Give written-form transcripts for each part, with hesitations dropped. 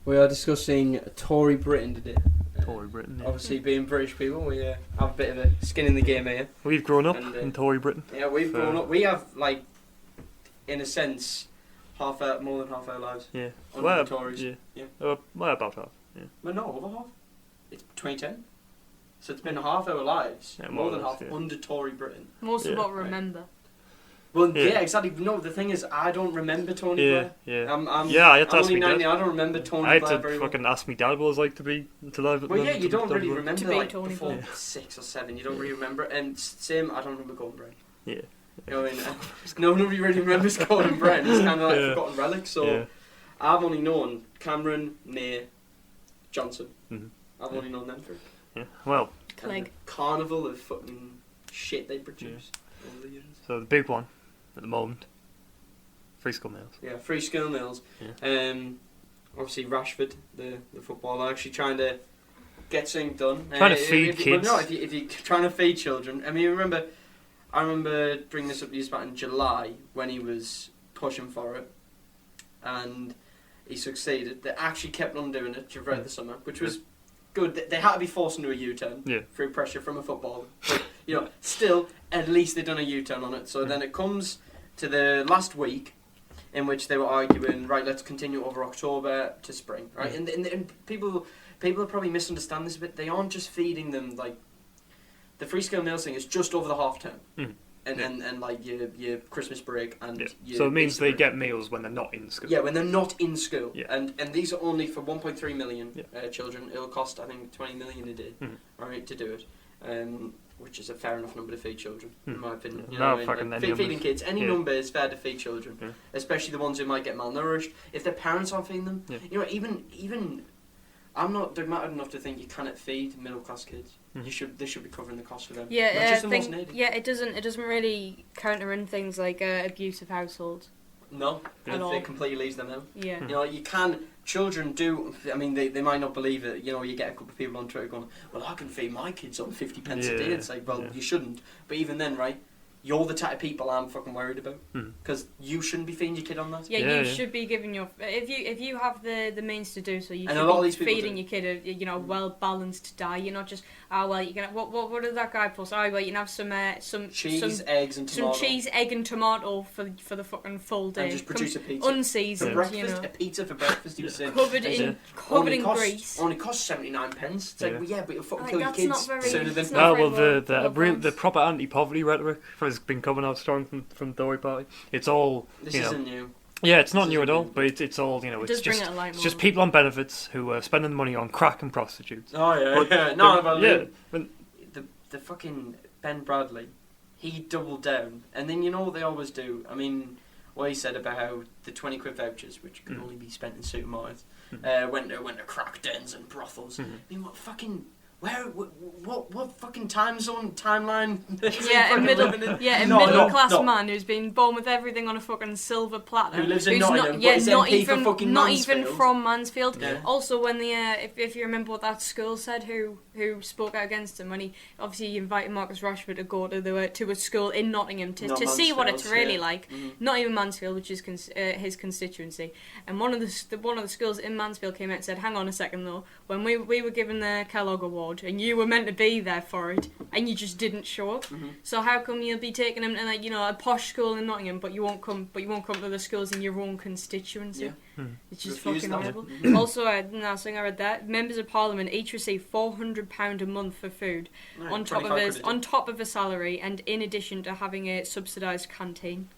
We are discussing Tory Britain today. Tory Britain, yeah. Obviously, being British people, we have a bit of a skin in the game here. We've grown up And, in Tory Britain. Yeah, we've grown up. We have, like, in a sense, more than half our lives. Yeah. Under the Tories. Yeah. Well, about half. Yeah. Well, no, over half. It's 2010. So it's been half our lives, Yeah, more than half, yeah. under Tory Britain. Most of what we remember. Well, yeah, exactly. No, the thing is, I don't remember Tony Blair. Yeah. I'm I had to ask only me 90, dad. I don't remember Tony I had Blair to very well. fucking ask me dad what it was like to be alive. Well, yeah, you don't really To remember be like Tony before Blair. 6 or 7. You don't really remember. And same, I don't remember Gordon Brown. Yeah. You know what I mean? Nobody really remembers Gordon Brown. It's kind of like Yeah. forgotten relic. So I've only known Cameron, May, Johnson. Mm-hmm. I've only known them three. Yeah. Well. Clegg. Carnival of fucking shit they produce over the years. So the big one at the moment, free school meals. Yeah, free school meals. Yeah. Obviously Rashford, the footballer, actually trying to get something done. Trying to feed kids. Well, no, if you're trying to feed children. I mean, I remember bringing this up to you back in July when he was pushing for it, and he succeeded. They actually kept on doing it throughout the summer, which was good. They had to be forced into a U-turn through pressure from a footballer. But, still, at least they've done a U-turn on it. So then it comes to the last week, in which they were arguing, right, let's continue over October to spring, right? And people probably misunderstand this a bit. They aren't just feeding them, like, the free school meals thing is just over the half term. And like your Christmas break and your so it means Easter they break. get meals when they're not in school. Yeah, when they're not in school. Yeah. And these are only for 1.3 million children. It'll cost, I think, 20 million a day, right, to do it. Which is a fair enough number to feed children, in my opinion. You know what I mean? Like, feeding kids, any number is fair to feed children, especially the ones who might get malnourished. If their parents aren't feeding them, even I'm not dogmatic enough to think you cannot feed middle class kids. They should be covering the cost for them. Yeah, Not just the most needed. it doesn't really counter in things like abusive households. No, At all. it completely leaves them out. Yeah. You can. Children do. I mean, they might not believe it. You get a couple of people on Twitter going, "Well, I can feed my kids on 50 pence a day." It's like, well, you shouldn't. But even then, right? You're the type of people I'm fucking worried about because you shouldn't be feeding your kid on that. Yeah, you should be giving your if you have the means to do so, you and should be feeding your kid a well balanced diet. You're not just you can what did that guy post? You can have some cheese, eggs, and tomato. Some cheese, egg, and tomato for the fucking full day. And just produce a pizza unseasoned. for breakfast. A pizza for breakfast. He was saying covered in grease. Only costs 79 pence. It's like, well, but you'll fucking kill your that's kids not very- sooner than. it's not very The proper anti-poverty rhetoric has been coming out strong from the Tory party. It's all This isn't new. Yeah, it's not new at all, but it's all it's just people on benefits who are spending money on crack and prostitutes. Oh yeah, the fucking Ben Bradley, he doubled down, and then what they always do. I mean, what he said about how the 20 quid vouchers, which could only be spent in supermarkets, went to crack dens and brothels. I mean, what fucking. What fucking timeline? Middle class man who's been born with everything on a fucking silver platter. Who lives in Nottingham, but is MP for fucking not Mansfield. even from Mansfield. Yeah. Also, when if you remember what that school said, who spoke out against him when he invited Marcus Rashford to go to a school in Nottingham to see what it's really like. Not even Mansfield, which is his constituency. And one of the schools in Mansfield came out and said, "Hang on a second though, when we were given the Kellogg Award, and you were meant to be there for it, and you just didn't show up. So how come you'll be taking him to a posh school in Nottingham, but you won't come to the schools in your own constituency? It's just fucking horrible. Also, last thing I read that members of Parliament each receive £400 a month for food on top of a salary, and in addition to having a subsidised canteen.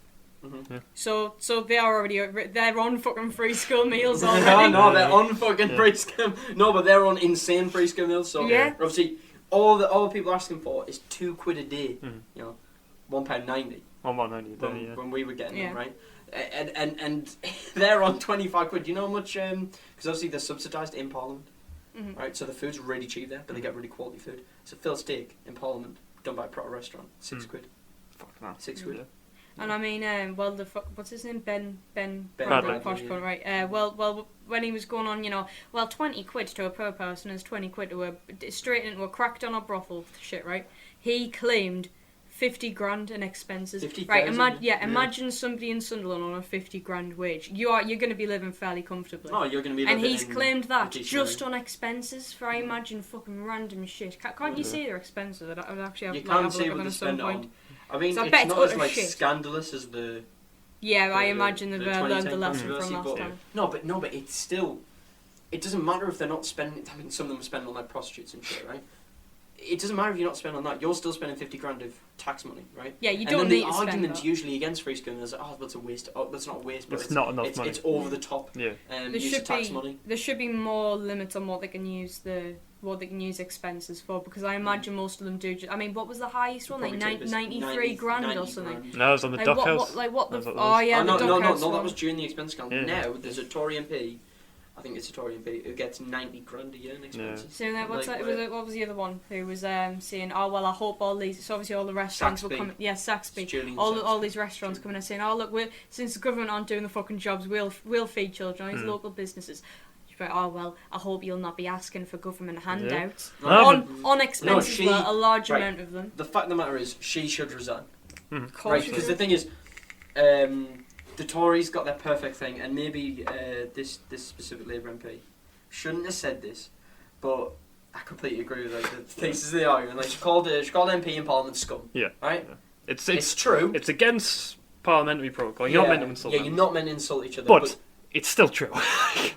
So they're on fucking free school meals already. No, they're on fucking free school. No, but they're on insane free school meals. So obviously, all the people are asking for is £2 a day. £1.90. £1.90 when we were getting them, right? And they're on 25 quid. Do you know how much? Because obviously they're subsidised in Parliament, right? So the food's really cheap there, but they get really quality food. So Phil steak in Parliament, done by a proper restaurant, £6. Fuck man. £6. And I mean, what's his name? Ben Bradley, Posh Pun, right? Well, when he was going on, 20 quid to a per person is 20 quid to straight into a cracked on a brothel shit, right? He claimed 50 grand in expenses. 50,000? Right, imagine somebody in Sunderland on a 50 grand wage. You're going to be living fairly comfortably. Oh, you're going to be living. And he's claimed that just on expenses for, I imagine, fucking random shit. Can't you see their expenses? I'd actually have, you can't see what they spend on. I mean, so it's not as like scandalous as the. Yeah, I imagine they've learned the lesson from last time. No, but it's still. It doesn't matter if they're not spending. I mean, some of them are spending on like prostitutes and shit, right? It doesn't matter if you're not spending on that. You're still spending 50 grand of tax money, right? Yeah, you don't need to spend that. And then the argument usually against free school is, that's a waste. Oh, that's not a waste, but it's not enough money. It's over the top. Yeah. Use of tax money. There should be more limits on what they can use expenses for, because I imagine most of them do. I mean, what was the highest one? Like 93 grand or something. Grand. No, it was on the dock house. No, that was during the expense scandal. Yeah. Now there's a Tory MP. I think it's a Tory MP who gets 90 grand a year in expenses. Yeah. So what was the other one who was saying, oh well, I hope all these, so obviously all the restaurants will come. Yeah, Saxby. All these restaurants coming and saying, oh look, since the government aren't doing the fucking jobs, we'll feed children. All these local businesses. Oh well, I hope you'll not be asking for government handouts on expenses. A large amount of them. The fact of the matter is, she should resign. Right, because the thing is, the Tories got their perfect thing, and maybe this specific Labour MP shouldn't have said this, but I completely agree with the thesis of the argument. Like she called MP in Parliament scum. Yeah. Right. Yeah. It's true. It's against parliamentary protocol. You're not meant to insult. Yeah, you're not meant to insult each other. But it's still true.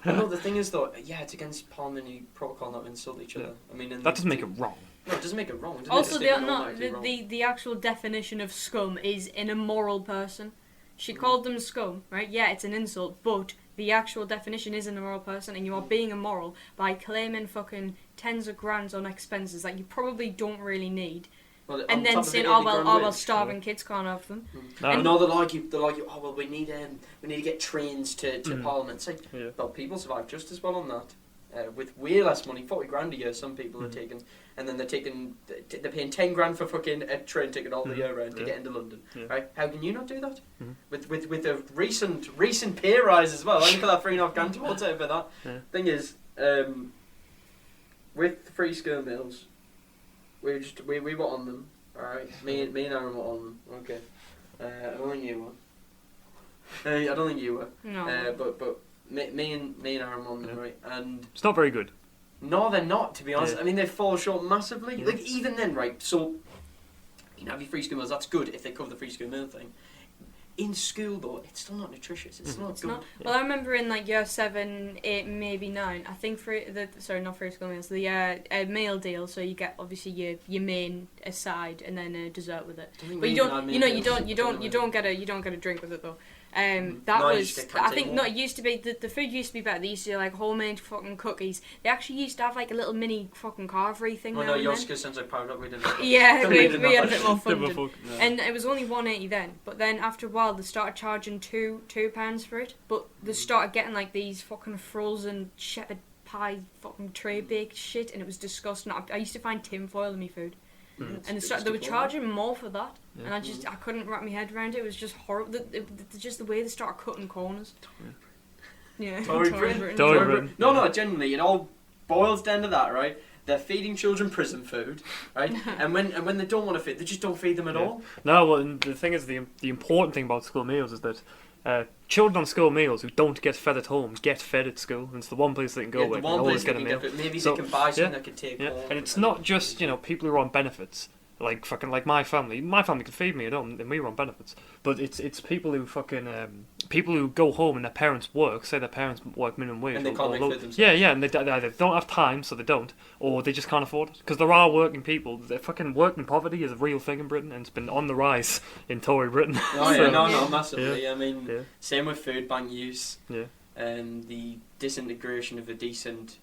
No, the thing is though, it's against parliamentary protocol not to insult each other. I mean, that doesn't make it wrong. No, it doesn't make it wrong. Also, the actual definition of scum is an immoral person. She called them scum, right? Yeah, it's an insult, but the actual definition is an immoral person, and you are being immoral by claiming fucking tens of grands on expenses that you probably don't really need. Well, and then saying, well, starving kids can't have them. No, they're like you. Oh well, we need to get trains to Parliament. It's like, well, people survive just as well on that, with way less money, 40 grand a year. Some people are taking, and then they're paying 10 grand for fucking a train ticket all the year round to get into London. Right? How can you not do that? With the recent pay rise as well. I put that 3.5 grand towards it for that. Thing is, with free school meals. We were on them, alright. Me and Aaron were on them. Okay. I don't think you were. I don't think you were. No. But me and Aaron were on them, right? And it's not very good. No, they're not. To be honest, I mean they fall short massively. Like even then, right? So you can have your free school meals. That's good if they cover the free school meal thing. In school though, it's still not nutritious. It's not good. Well, I remember in like year 7, 8, maybe 9. I think not free school meals. The meal deal. So you get obviously your main aside and then a dessert with it. But you don't get a drink with it though. It used to be the food used to be better. They used to do like homemade fucking cookies. They actually used to have like a little mini fucking carvery thing. Oh no, yours sounds like powder. We didn't. Yeah, we had a bit more fun. And it was only $1.80 then. But then after a while, they started charging £2 for it. But they started getting like these fucking frozen shepherd pie fucking tray baked shit, and it was disgusting. I used to find tinfoil in my food. And they were charging more for that, and I couldn't wrap my head around it. It was just horrible. Just the way they started cutting corners. Yeah. Tory Britain. No, genuinely, it all boils down to that, right? They're feeding children prison food, right? and when they don't want to feed, they just don't feed them at all. No, well, and the thing is, the important thing about school meals is that children on school meals who don't get fed at home get fed at school, and it's the one place they can go where they always get a meal. Maybe they can buy something that can take home. And it's not just people who are on benefits. Like my family can feed me at home, and we were on benefits. But it's people who people who go home and their parents work, say their parents work minimum wage, and they can't make food themselves. Yeah, and they don't have time, so they don't, or they just can't afford it. Because there are working people. Fucking working poverty is a real thing in Britain, and it's been on the rise in Tory Britain. Massively. I mean, same with food bank use. Yeah. The disintegration of a decent.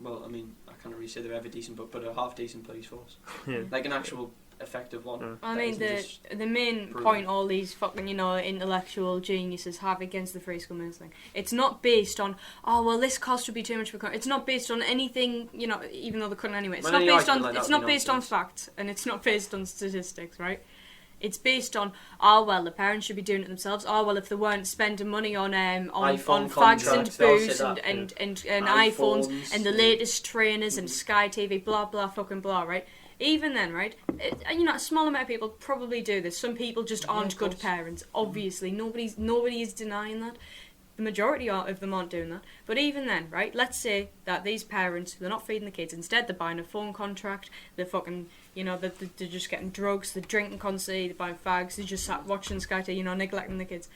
Well, I mean, I can't really say they're ever decent, but a half decent police force. Yeah. Like an actual effective one. I mean, the main point all these fucking, intellectual geniuses have against the free school meals thing, it's not based on, this cost would be too much for it's not based on anything, even though they couldn't anyway. It's not based on facts, and it's not based on statistics, right? It's based on, the parents should be doing it themselves. If they weren't spending money on fags and booze and iPhones and the latest trainers and Sky TV, blah blah fucking blah, right? Even then, right? A small amount of people probably do this. Some people just aren't good parents. Obviously, nobody is denying that. The majority of them aren't doing that. But even then, right? Let's say that these parents, they're not feeding the kids. Instead, they're buying a phone contract. They're fucking, they're just getting drugs. They're drinking constantly. They're buying fags. They're just sat watching Sky TV, neglecting the kids.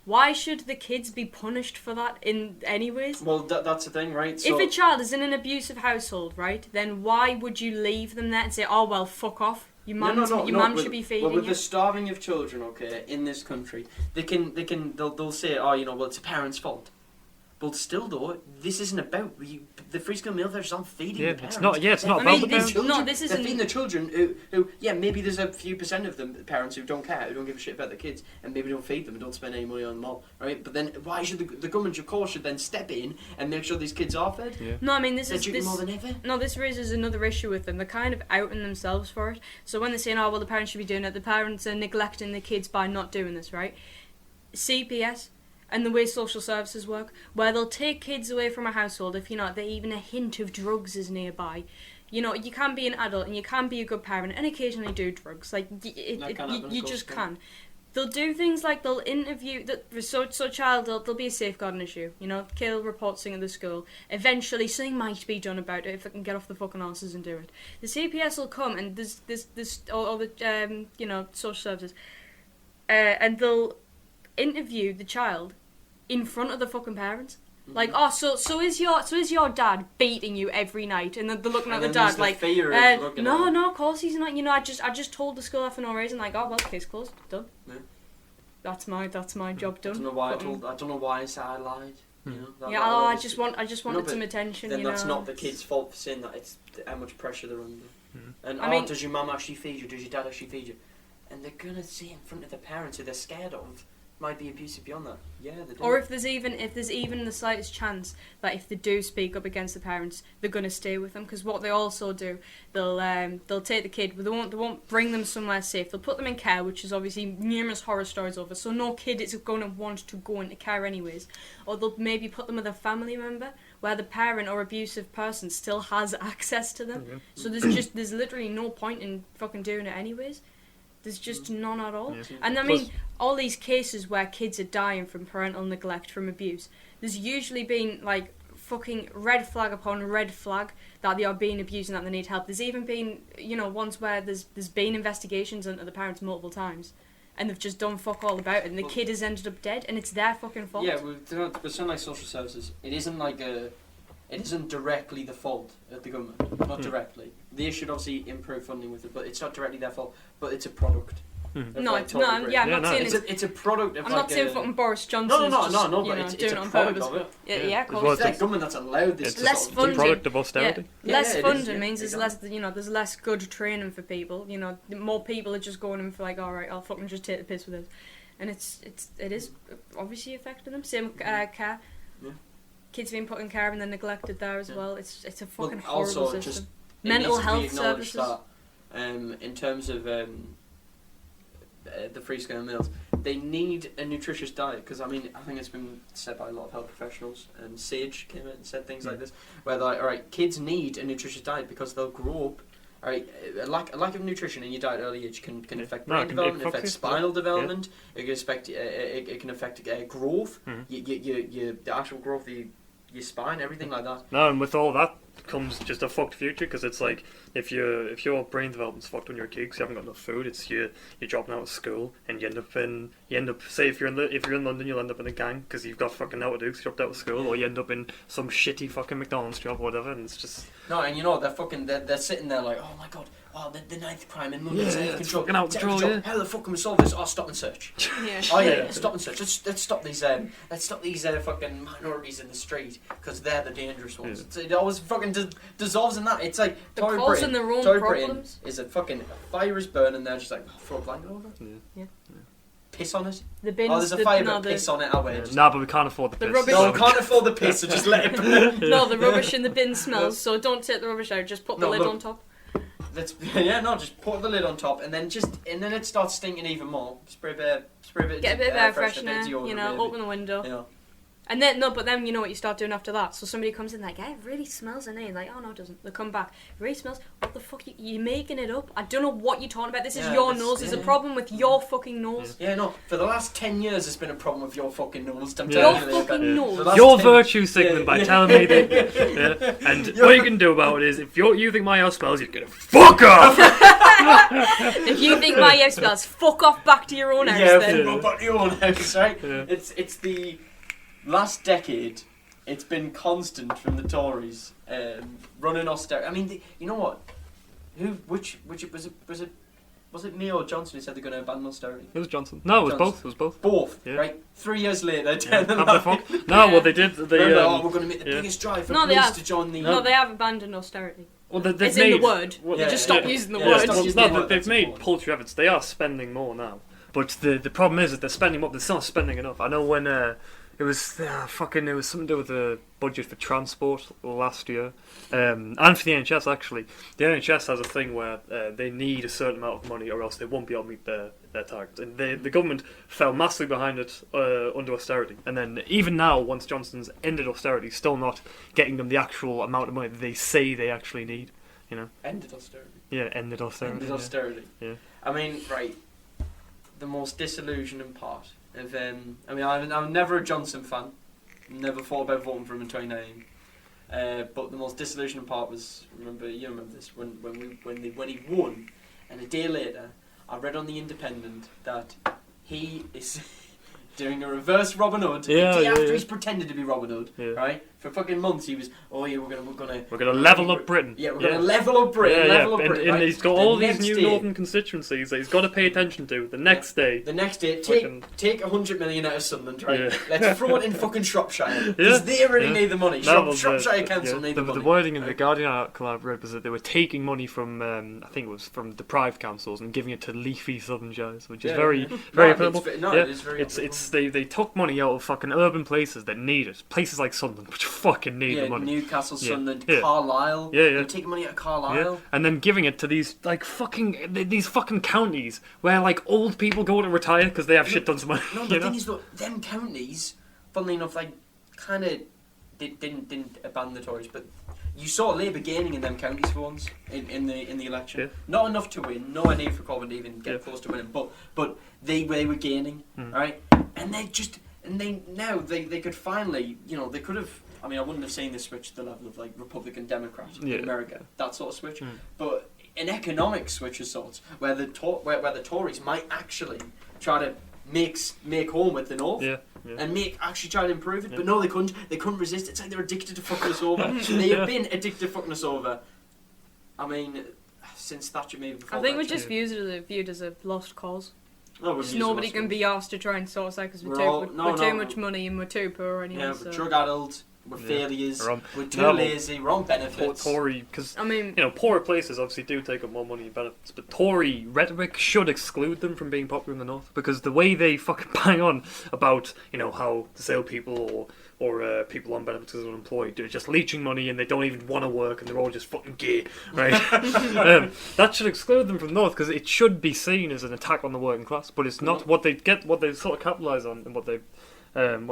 Why should the kids be punished for that in anyways? Well, that's the thing, right? So, if a child is in an abusive household, right, then why would you leave them there and say, oh, well, fuck off? Your mum should be feeding you. Well, with the starving of children, okay, in this country, they'll say, well, it's a parent's fault. But still, though, this isn't about the free school meal vouchers aren't feeding the parents. It's not about the parents. They're feeding the children who, maybe there's a few percent of them parents who don't care, who don't give a shit about their kids, and maybe don't feed them and don't spend any money on them all, right? But then why should the government, of course, should then step in and make sure these kids are fed? Yeah. No, I mean more than ever. No, this raises another issue with them. They're kind of outing themselves for it. So when they're saying, oh, well, the parents should be doing it, the parents are neglecting the kids by not doing this, right? CPS. And the way social services work, where they'll take kids away from a household if even a hint of drugs is nearby. You can be an adult and you can be a good parent and occasionally do drugs. Like you just can. They'll do things like they'll interview so child. There'll be a safeguarding issue. Kill report something at the school. Eventually, something might be done about it if they can get off the fucking arses and do it. The CPS will come and there's all the social services, and they'll interview the child in front of the fucking parents. Mm-hmm. Like, oh, so is your dad beating you every night? And then they're looking at the dad like, no, of course he's not. I just told the school that for no reason. Like, oh well, case closed, done. Yeah. That's my job done. I don't know why I don't know why I said I lied. I just wanted some attention. Then that's not the kid's fault for saying that. It's how much pressure they're under. Mm-hmm. And does your mum actually feed you? Does your dad actually feed you? And they're gonna say in front of the parents who they're scared of. Might be abusive beyond that. Yeah, they do. Or if there's even the slightest chance that if they do speak up against the parents, they're gonna stay with them. Because what they also do, they'll take the kid, but they won't bring them somewhere safe. They'll put them in care, which is obviously numerous horror stories over. So no kid is going to want to go into care anyways. Or they'll maybe put them with a family member where the parent or abusive person still has access to them. Okay. So there's literally no point in fucking doing it anyways. There's just none at all. Yeah. And I mean, all these cases where kids are dying from parental neglect, from abuse, there's usually been, like, fucking red flag upon red flag that they are being abused and that they need help. There's even been, ones where there's been investigations into the parents multiple times. And they've just done fuck all about it, and the kid has ended up dead, and it's their fucking fault. Yeah, with something like social services, it isn't directly the fault of the government. Not directly. They should obviously improve funding with it, but it's not directly their fault. But it's a product. I'm not saying it's a product of. I'm not saying fucking Boris Johnson. No, but it's a product of it. Yeah, of course. It's the government that's allowed this. It's less funding. It's a product of austerity. Less funding means there's less. There's less good training for people. More people are just going in for like, all right, I'll fucking just take the piss with it, and it is obviously affecting them. Same with care. Yeah. Kids being put in care and then neglected there as well. It's a fucking horrible system. Just, mental health services. That, in terms of the free scale meals, they need a nutritious diet because I think it's been said by a lot of health professionals. And Sage came out and said things like this, where they're like, kids need a nutritious diet because they'll grow up. Alright, a lack of nutrition in your diet early age can affect brain development, affect spinal development. Yeah. It can affect growth, the actual growth of your spine, everything like that. No, and with all that comes just a fucked future because it's like if your brain development's fucked when you're a kid because you haven't got enough food, it's you're dropping out of school and you end up say if you're in London you'll end up in a gang because you've got fucking out to do because you dropped out of school, or you end up in some shitty fucking McDonald's job or whatever, and it's just they're sitting there like, oh my god, the ninth crime in London, control. Out of control. How the fuck can we solve this? Stop and search. Stop and search. Let's stop these fucking minorities in the street because they're the dangerous ones. Yeah. It always fucking dissolves in that. It's like Tory Britain is a fucking fire is burning. They're just like throw a blanket over. Yeah. Piss on it. The bins, there's a fire, but piss on it. But we can't afford the piss. Rubbish. No, we can't afford the piss, so just let it burn. No, the rubbish in the bin smells, so don't take the rubbish out. Just put the lid on top. Just put the lid on top, and then it starts stinking even more. Spray a bit. Get a bit of air freshener. Open the window. And then no, but then you know what you start doing after that. So somebody comes in like, "Hey, it really smells in here." Like, "Oh no, it doesn't." They come back, "It really smells." What the fuck? You're making it up. I don't know what you're talking about. This is your nose. There's a problem with your fucking nose. Yeah, no. For the last 10 years, it's been a problem with your fucking nose. Your fucking nose. You're virtue signaling by telling me that. And all you can do about it is, if you think my house smells, you're gonna fuck off. If you think my house smells, fuck off back to your own house. Then. Fuck off back to your own house, right? Yeah. It's the last decade. It's been constant from the Tories running austerity. I mean, you know what? Which was it me or Johnson who said they're going to abandon austerity? It was Johnson. No, it was both. It was both. Both. Yeah. Right. 3 years later, No, what they did. They we're going to make the biggest drive for police to join the. No, they have abandoned austerity. Well, they've it's made, in the word. They just stopped using the word. They've made paltry efforts. They are spending more now. But the problem is that they're spending more. They're not spending enough. I know when it was something to do with the budget for transport last year, and for the NHS actually. The NHS has a thing where they need a certain amount of money, or else they won't be able to meet their targets. And the government fell massively behind it under austerity. And then even now, once Johnson's ended austerity, still not getting them the actual amount of money that they say they actually need. You know. Ended austerity. Yeah, ended austerity. Ended austerity. Yeah. I mean, right. The most disillusioning part of I'm never a Johnson fan. Never thought about voting for him in 2019. But the most disillusioning part was you remember this when he won, and a day later I read on the Independent that he is doing a reverse Robin Hood. After he's pretended to be Robin Hood, right? For fucking months he was, we're gonna level up Britain. Yeah, we're gonna level up Britain. And right? he's got all these new northern constituencies that he's got to pay attention to. The next day, take 100 million out of Sunderland, right? Yeah. Let's throw it in fucking Shropshire because they really need the money. Shropshire Council need the money. The wording in the Guardian article I've read was that they were taking money from I think it was from deprived councils and giving it to leafy southern shires, which is very applicable. It is very. They took money out of fucking urban places that need it. Places like Sunderland, which fucking need the money. Newcastle, Sunderland, Carlisle. They're taking money out of Carlisle. And then giving it to these these fucking counties where like old people go to retire because they have shit tons of money. No, the thing is though, them counties, funnily enough, like kind of didn't abandon the Tories, but you saw Labour gaining in them counties for once in the election. Yeah. Not enough to win, nowhere near for Corbyn to even get close to winning, but they were gaining, right? And they could finally, they could have. I mean, I wouldn't have seen this switch to the level of like Republican Democrat in America, that sort of switch, but an economic switch of sorts, where the Tories might actually try to make home with the North. Yeah. And actually try to improve it, but no, they couldn't. They couldn't resist. It's like they're addicted to fucking us over. They have been addicted to fucking us over. I mean, since Thatcher maybe before. I think we just viewed as a lost cause. No, nobody can be asked to try and sort us out because we're too much money and we're too poor anyway. Yeah, we're drug addled. We're failures. We're too lazy. We're on benefits. Tory, because poorer places obviously do take up more money and benefits, but Tory rhetoric should exclude them from being popular in the north, because the way they fucking bang on about how disabled people or people on benefits as unemployed, they're just leeching money and they don't even want to work and they're all just fucking gay, right? That should exclude them from the north, because it should be seen as an attack on the working class, but it's not. What they sort of capitalise on, and what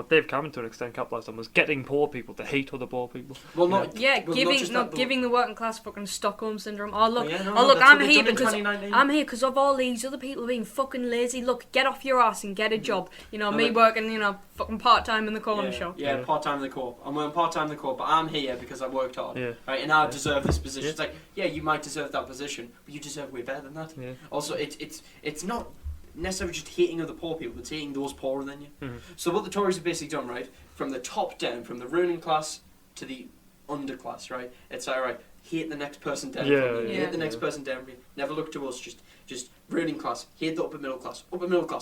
they've come to an extent capitalised on, was getting poor people to hate other poor people. Well, giving the working class fucking Stockholm syndrome. I'm here because of all these other people being fucking lazy. Look, get off your ass and get a job. Working, fucking part time in the corner shop. Yeah, part time in the co-op. I'm working part time in the co-op, but I'm here because I worked hard. Yeah. Right, and I deserve this position. Yeah. It's like, you might deserve that position, but you deserve way better than that. Yeah. Also, it's not necessarily just hating other poor people, but hating those poorer than you. Mm-hmm. So what the Tories have basically done, right, from the top down, from the ruling class to the underclass, right, it's like, right, hate the next person down from you, hate the next person down from you, never look to us, just ruling class, hate the upper middle class,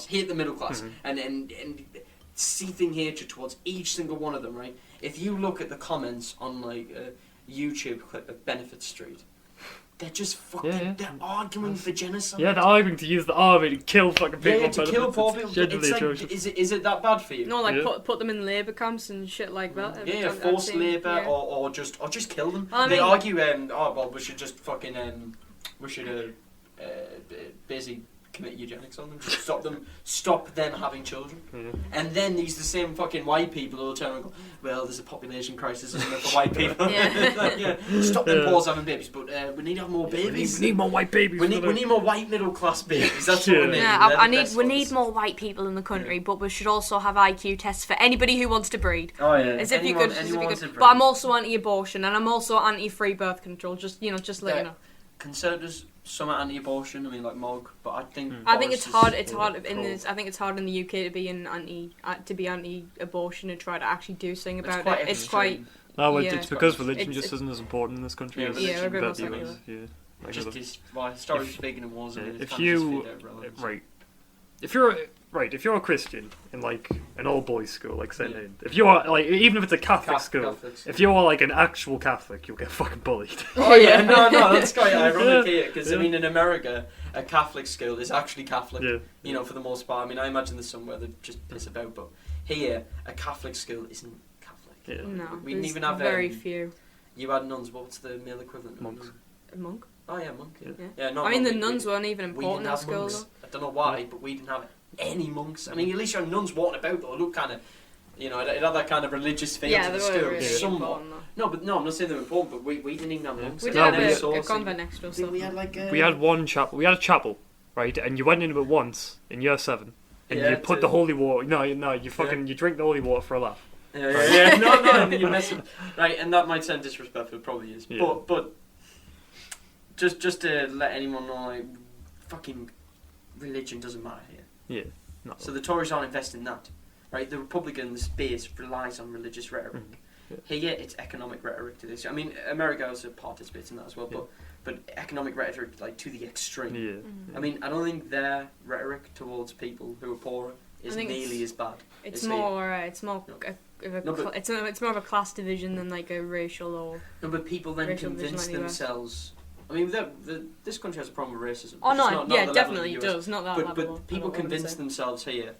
hate the middle class, and seething hatred towards each single one of them, right? If you look at the comments on like a YouTube clip of Benefit Street, they're just fucking. They're arguing for genocide. Yeah, they're arguing to use the army to kill fucking people. Yeah, to kill poor people. It's like, is it that bad for you? No, like put them in labour camps and shit like that. Yeah, forced labour, or just kill them. They argue, we should just fucking, we should basically commit eugenics on them. Just stop them having children. Yeah. And then these the same fucking white people who will turn around and go, well, there's a population crisis, isn't it, for white people? Stop them poors having babies, but we need to have more babies. We need more white babies. We need more white middle class babies. That's what we need. Yeah, we need more white people in the country, but we should also have IQ tests for anybody who wants to breed. Oh yeah. As if you could. But I'm also anti-abortion, and I'm also anti-free birth control. Just let you know. Conservatives, some are anti-abortion. I mean, like Mog, but I think it's hard. It's hard in this. I think it's hard in the UK to be anti-abortion and try to actually do something about it. It's quite. No, it's because religion just isn't as important in this country. Yeah, we're a bit more secular. Yeah. Just stories speaking of wars. If you're a Christian in like an all boys school, like St. Aid, if you are like, even if it's a Catholic school, if you're like an actual Catholic, you'll get fucking bullied. Oh yeah, no, that's quite ironic here, because I mean in America, a Catholic school is actually Catholic. Yeah. You know, for the most part. I mean, I imagine there's somewhere that just piss about, but here a Catholic school isn't Catholic. Yeah. No, we didn't even have very few. You had nuns. What's the male equivalent? Monks. A monk. Oh yeah, monk. Yeah. I mean, the nuns weren't even important in school. I don't know why, but we didn't have any monks. I mean, at least your nuns walking about though look kind of, you know, it had that kind of religious feel to the school. Really somewhat. No, I'm not saying they were important, but we didn't even have monks. We did have a convent next door. We had like we had one chapel. We had a chapel, right? And you went into it once in year 7, and you put the holy water. No, you fucking you drink the holy water for a laugh. Yeah. No, you're messing. Right, and that might sound disrespectful. It probably is. Yeah. But just to let anyone know, like, fucking religion doesn't matter here. Yeah. No. So the Tories aren't investing in that, right? The Republicans' base relies on religious rhetoric. Here, it's economic rhetoric to this. I mean, America also participates in that as well, but economic rhetoric, like, to the extreme. Yeah. I mean, I don't think their rhetoric towards people who are poorer is nearly as bad. It's more of a class division than like a racial or. No, but people then convince themselves. I mean, this country has a problem with racism. Oh no, yeah, definitely it does. Not that level. But people convince themselves here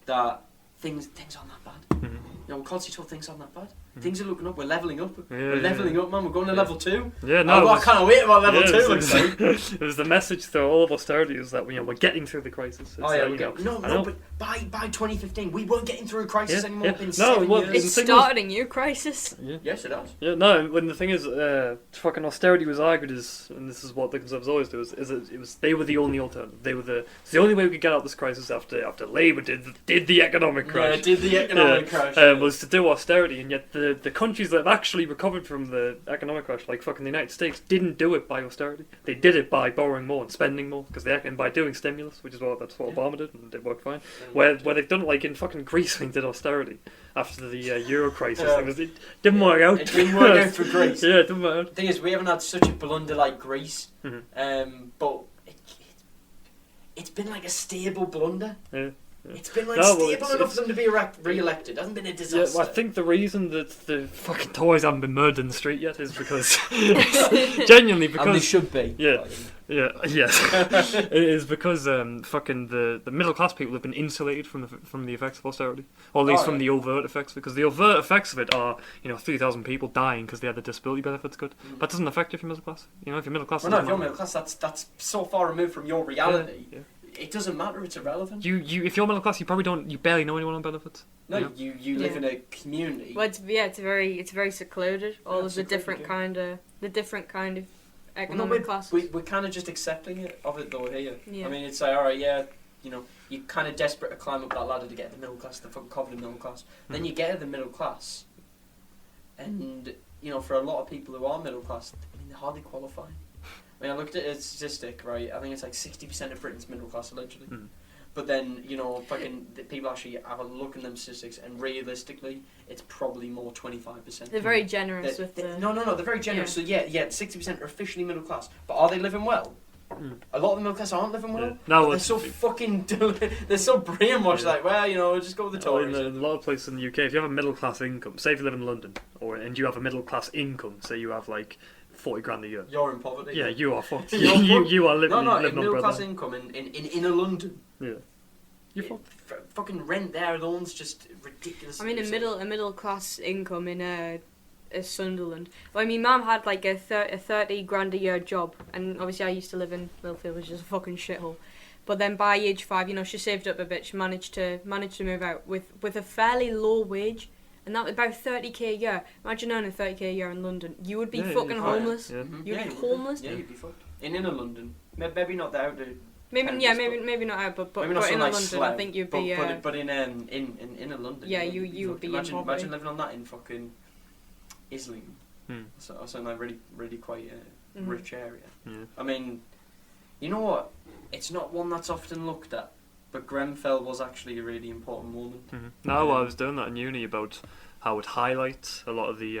that things aren't that bad. Mm-hmm. You know, Culture told things aren't that bad. Things are looking up. We're levelling up. We're levelling up, man. We're going to level 2. Yeah, no. I can't wait about level 2. Looks like. It was the message through all of austerity is that we're getting through the crisis. But by 2015 we weren't getting through a crisis anymore. It's been 7 years. It started a new crisis. Yeah. Yes, it has. Yeah, no. When the thing is, fucking austerity was argued as, and this is what the Conservatives always do, is they were the only alternative. It's the only way we could get out of this crisis after Labour did the economic crash. Yeah, did the economic crash. Was to do austerity, and yet the countries that have actually recovered from the economic crash, like fucking the United States, didn't do it by austerity. They did it by borrowing more and spending more, and by doing stimulus, which is what Obama did, and it worked fine. Where they've done it, like in fucking Greece, when they did austerity after the Euro crisis. It didn't work out. It didn't work out for Greece. Yeah, it didn't work out. The thing is, we haven't had such a blunder like Greece, but it's been like a stable blunder. Yeah. It's been stable enough for them to be re-elected. It hasn't been a disaster. Yeah, well, I think the reason that the fucking Tories haven't been murdered in the street yet is because genuinely because and they should be. Yes. It is because fucking the middle class people have been insulated from the effects of austerity, or at least from the overt effects. Because the overt effects of it are 3,000 people dying because they had the disability benefits good. That doesn't affect you if you're middle class. If you're middle class. Well, no, if you're middle class, that's so far removed from your reality. Yeah. It doesn't matter. It's irrelevant. If you're middle class, you barely know anyone on benefits. No, you live in a community. Well, it's very secluded. All of the different kind of economic classes. We're kind of just accepting of it though here. Yeah. I mean, it's like, all right, you're kind of desperate to climb up that ladder to get to the middle class, the fucking coveted middle class. Then you get to the middle class, and for a lot of people who are middle class, I mean, they hardly qualify. I mean, I looked at a statistic, right? I think it's like 60% of Britain's middle class allegedly. But then, fucking people actually have a look in them statistics, and realistically, it's probably more 25%. They're very generous with the... No, they're very generous. Yeah. So 60% are officially middle class. But are they living well? A lot of the middle class aren't living well. Yeah. No, they're so fucking... they're so brainwashed, we'll just go with the Tories. In a lot of places in the UK, if you have a middle class income, say if you live in London, and you have a middle class income, say you have like 40 grand a year. You're in poverty. Yeah, you are fucked. you are living in middle class income in a London. Yeah. You're fucked. Fucking rent there alone's just ridiculous. I mean, a middle class income in Sunderland. Well, I mean, Mum had like a 30 grand a year job, and obviously I used to live in Millfield, which is a fucking shithole. But then by age 5, you know, she saved up a bit. She managed to move out with a fairly low wage, and that was about 30k a year. Imagine earning 30k a year in London. You would be fucking homeless. Yeah. You'd be homeless. Yeah, you'd be fucked. In inner London, maybe not the outer. Maybe not out, but maybe not in like London, Slough, I think you'd but, be. But in inner London. Yeah, you would be in poverty. Imagine living on that in fucking Islington. So like really quite a rich area. Yeah. I mean, you know what? It's not one that's often looked at, but Grenfell was actually a really important moment. No, I was doing that in uni about how it highlights a lot of the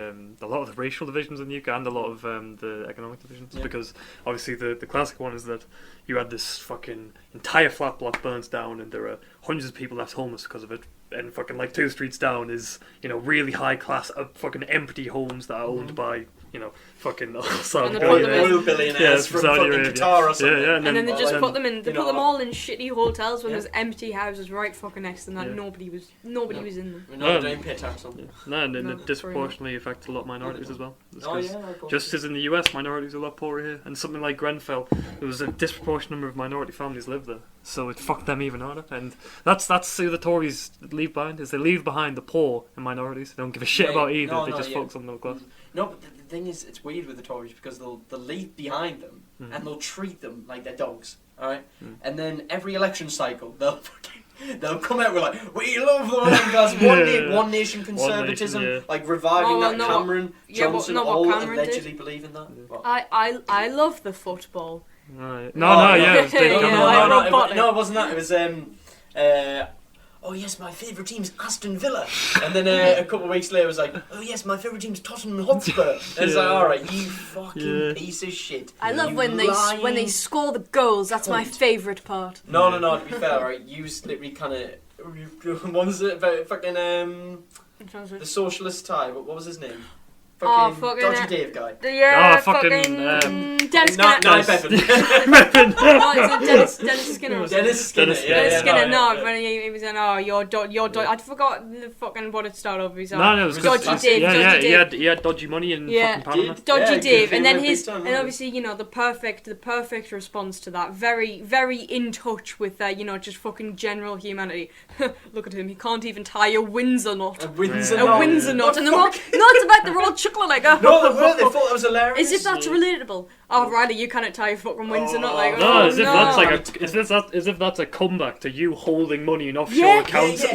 racial divisions in the UK and a lot of the economic divisions. Yeah. Because obviously the classic one is that you had this fucking entire flat block burns down and there are hundreds of people left homeless because of it. And fucking like 2 streets down is, you know, really high class fucking empty homes that are owned by, you know, fucking Saudi oil billionaires from Saudi fucking Arabia. Qatar or something. Yeah, and then they just put them in. They put them what? all in shitty hotels when there's empty houses right fucking next to them. That nobody was in them. We know they don't pay tax on. No, and it disproportionately affects a lot of minorities as well. Of Just as in the US, minorities are a lot poorer here, and something like Grenfell, there was a disproportionate number of minority families live there, so it fucked them even harder. And that's who the Tories leave behind. Is they leave behind the poor and minorities. They don't give a shit about either. They just focus on the middle class. No, but the thing is, it's weird with the Tories because they'll leave behind them and they'll treat them like they're dogs. All right, and then every election cycle they'll come out with like, we love the working class, one nation conservatism, like reviving Cameron Johnson, all Cameron allegedly believe in that. I love the football. Right. No, it was Dave Cameron. No, it wasn't that. It was oh yes, my favourite team's Aston Villa. And then a couple of weeks later it was like, oh yes, my favourite team's Tottenham Hotspur. And it's like, alright, you fucking piece of shit. I love when they score the goals, that's my favourite part. No, to be fair, right, you literally kind of, what was it about fucking, the socialist tie, what was his name? Fucking Dodgy Dave guy. Yeah, Dennis Skinner. Dennis Skinner. Dennis Skinner. No, when he was in, your I forgot the fucking what it started off. No, it was Dodgy Dave. Yeah, he had dodgy money in fucking Panama. Dodgy Dave, and then and obviously, you know, the perfect response to that. Very, very in touch with just fucking general humanity. Look at him, he can't even tie a Windsor knot. A Windsor knot. And it's about the Royal Chocolate like, no, they weren't. They thought that was hilarious. As if that's relatable. Oh, Riley, you cannot tie your fucking Windsor knot like. No, as if that's a comeback to you holding money in offshore accounts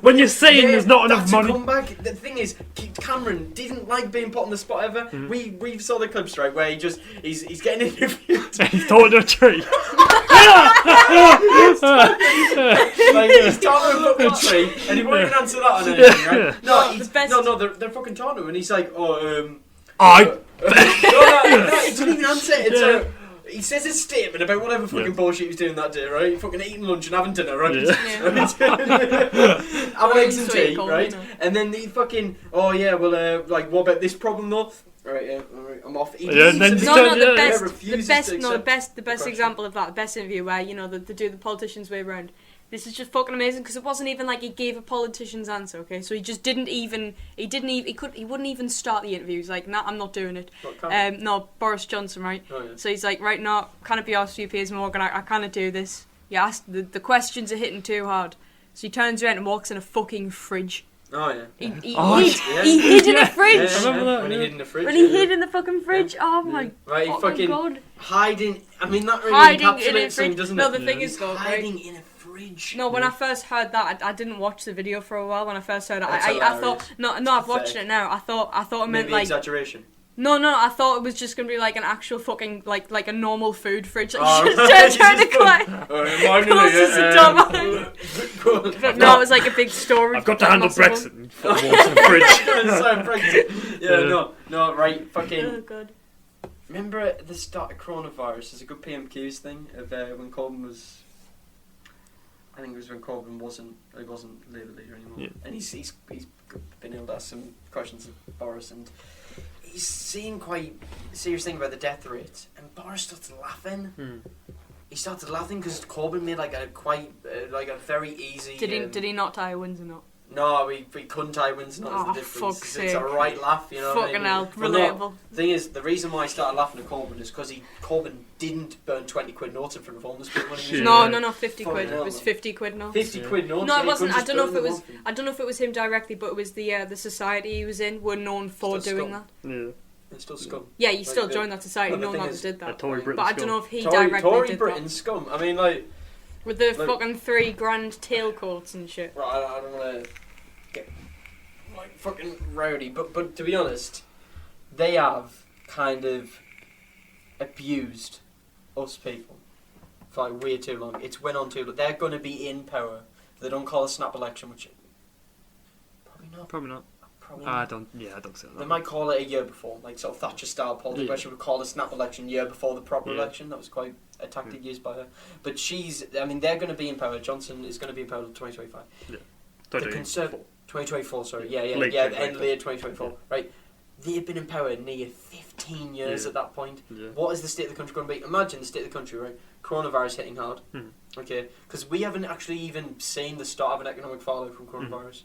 when you're saying there's not enough money. Comeback. The thing is, Cameron didn't like being put on the spot ever. We saw the clips right where he's getting interviewed. He's talking to a tree. Like he's talking to a fucking tree, and he won't even answer that on anything, right? No, they're fucking talking to him, and he's like, no, he didn't even answer it. He says his statement about whatever fucking bullshit he was doing that day, right? Fucking eating lunch and having dinner, right? Having eggs and tea, right? And then he fucking, like, what about this problem though? Right, I'm off. The best example of that, the best interview where they do the politician's way around. This is just fucking amazing because it wasn't even like he gave a politician's answer, okay? So he just he wouldn't even start the interview. He's like, nah, I'm not doing it. No, Boris Johnson, right? Oh, yeah. So he's like, right, no, can it be asked for you, Piers Morgan? I can't do this. You asked, the questions are hitting too hard. So he turns around and walks in a fucking fridge. Oh yeah. He hid in a fridge. I remember that. When he hid in the fridge. When he hid in the fucking fridge. Oh my. Right, he fucking God. Hiding. I mean, that really hiding encapsulates him, doesn't it? No, the thing is though, hiding in a fridge. No, when I first heard that, I didn't watch the video for a while. When I first heard it, I thought no, I've watched it now. I thought it meant maybe like exaggeration. No, I thought it was just gonna be like an actual fucking like a normal food fridge. Like, trying to climb. But no, it was like a big storage. I've got to handle Brexit and walks in the fridge. Sorry, Brexit. Yeah, no, right, fucking. Oh god. Remember at the start of coronavirus, there's a good PMQs thing of when Corbyn was. I think it was when Corbyn wasn't Labour leader anymore, and he's been able to ask some questions of Boris, and he's saying quite a serious thing about the death rate, and Boris starts laughing. He started laughing because Corbyn made like a very easy. Did he not tie a Windsor knot? No, we couldn't tie wins not as the difference. Fuck's It's sake. a right laugh, you know. Fucking hell, relatable. The thing is, the reason why I started laughing at Corbyn is because Corbyn didn't burn 20 quid notes in front of homeless people when he was No, 50 Fucking quid. hell, It was man. 50 quid notes. 50 quid notes. No, yeah, it he wasn't. couldn't I don't know just if it burn was. them off. I don't know if it was him directly, but it was the society he was in were known for Still doing scum. that. Yeah. It's still scum. Yeah, you still Like, joined that society. well, the No one thing else is, did that. Tory Britain But I scum. don't know if he Tory directly did Britain that. scum. I mean, like, With the like- fucking 3 grand tailcoats and shit. right, I don't want to get like fucking rowdy, but to be honest, they have kind of abused us people for like way too long. It's went on too long. They're going to be in power if they don't call a snap election, which probably not. Probably not. Probably I not. don't see that. They might call it a year before, like sort of Thatcher style politics, where she would call a snap election year before the proper election. That was quite a tactic used by her. But they're going to be in power. Johnson is going to be in power until 2025. The 2024, sorry. Yeah, end of the year 2024. Right. They've been in power near 15 years at that point. Yeah. What is the state of the country going to be? Imagine the state of the country, right? Coronavirus hitting hard. Okay, because we haven't actually even seen the start of an economic fallout from coronavirus.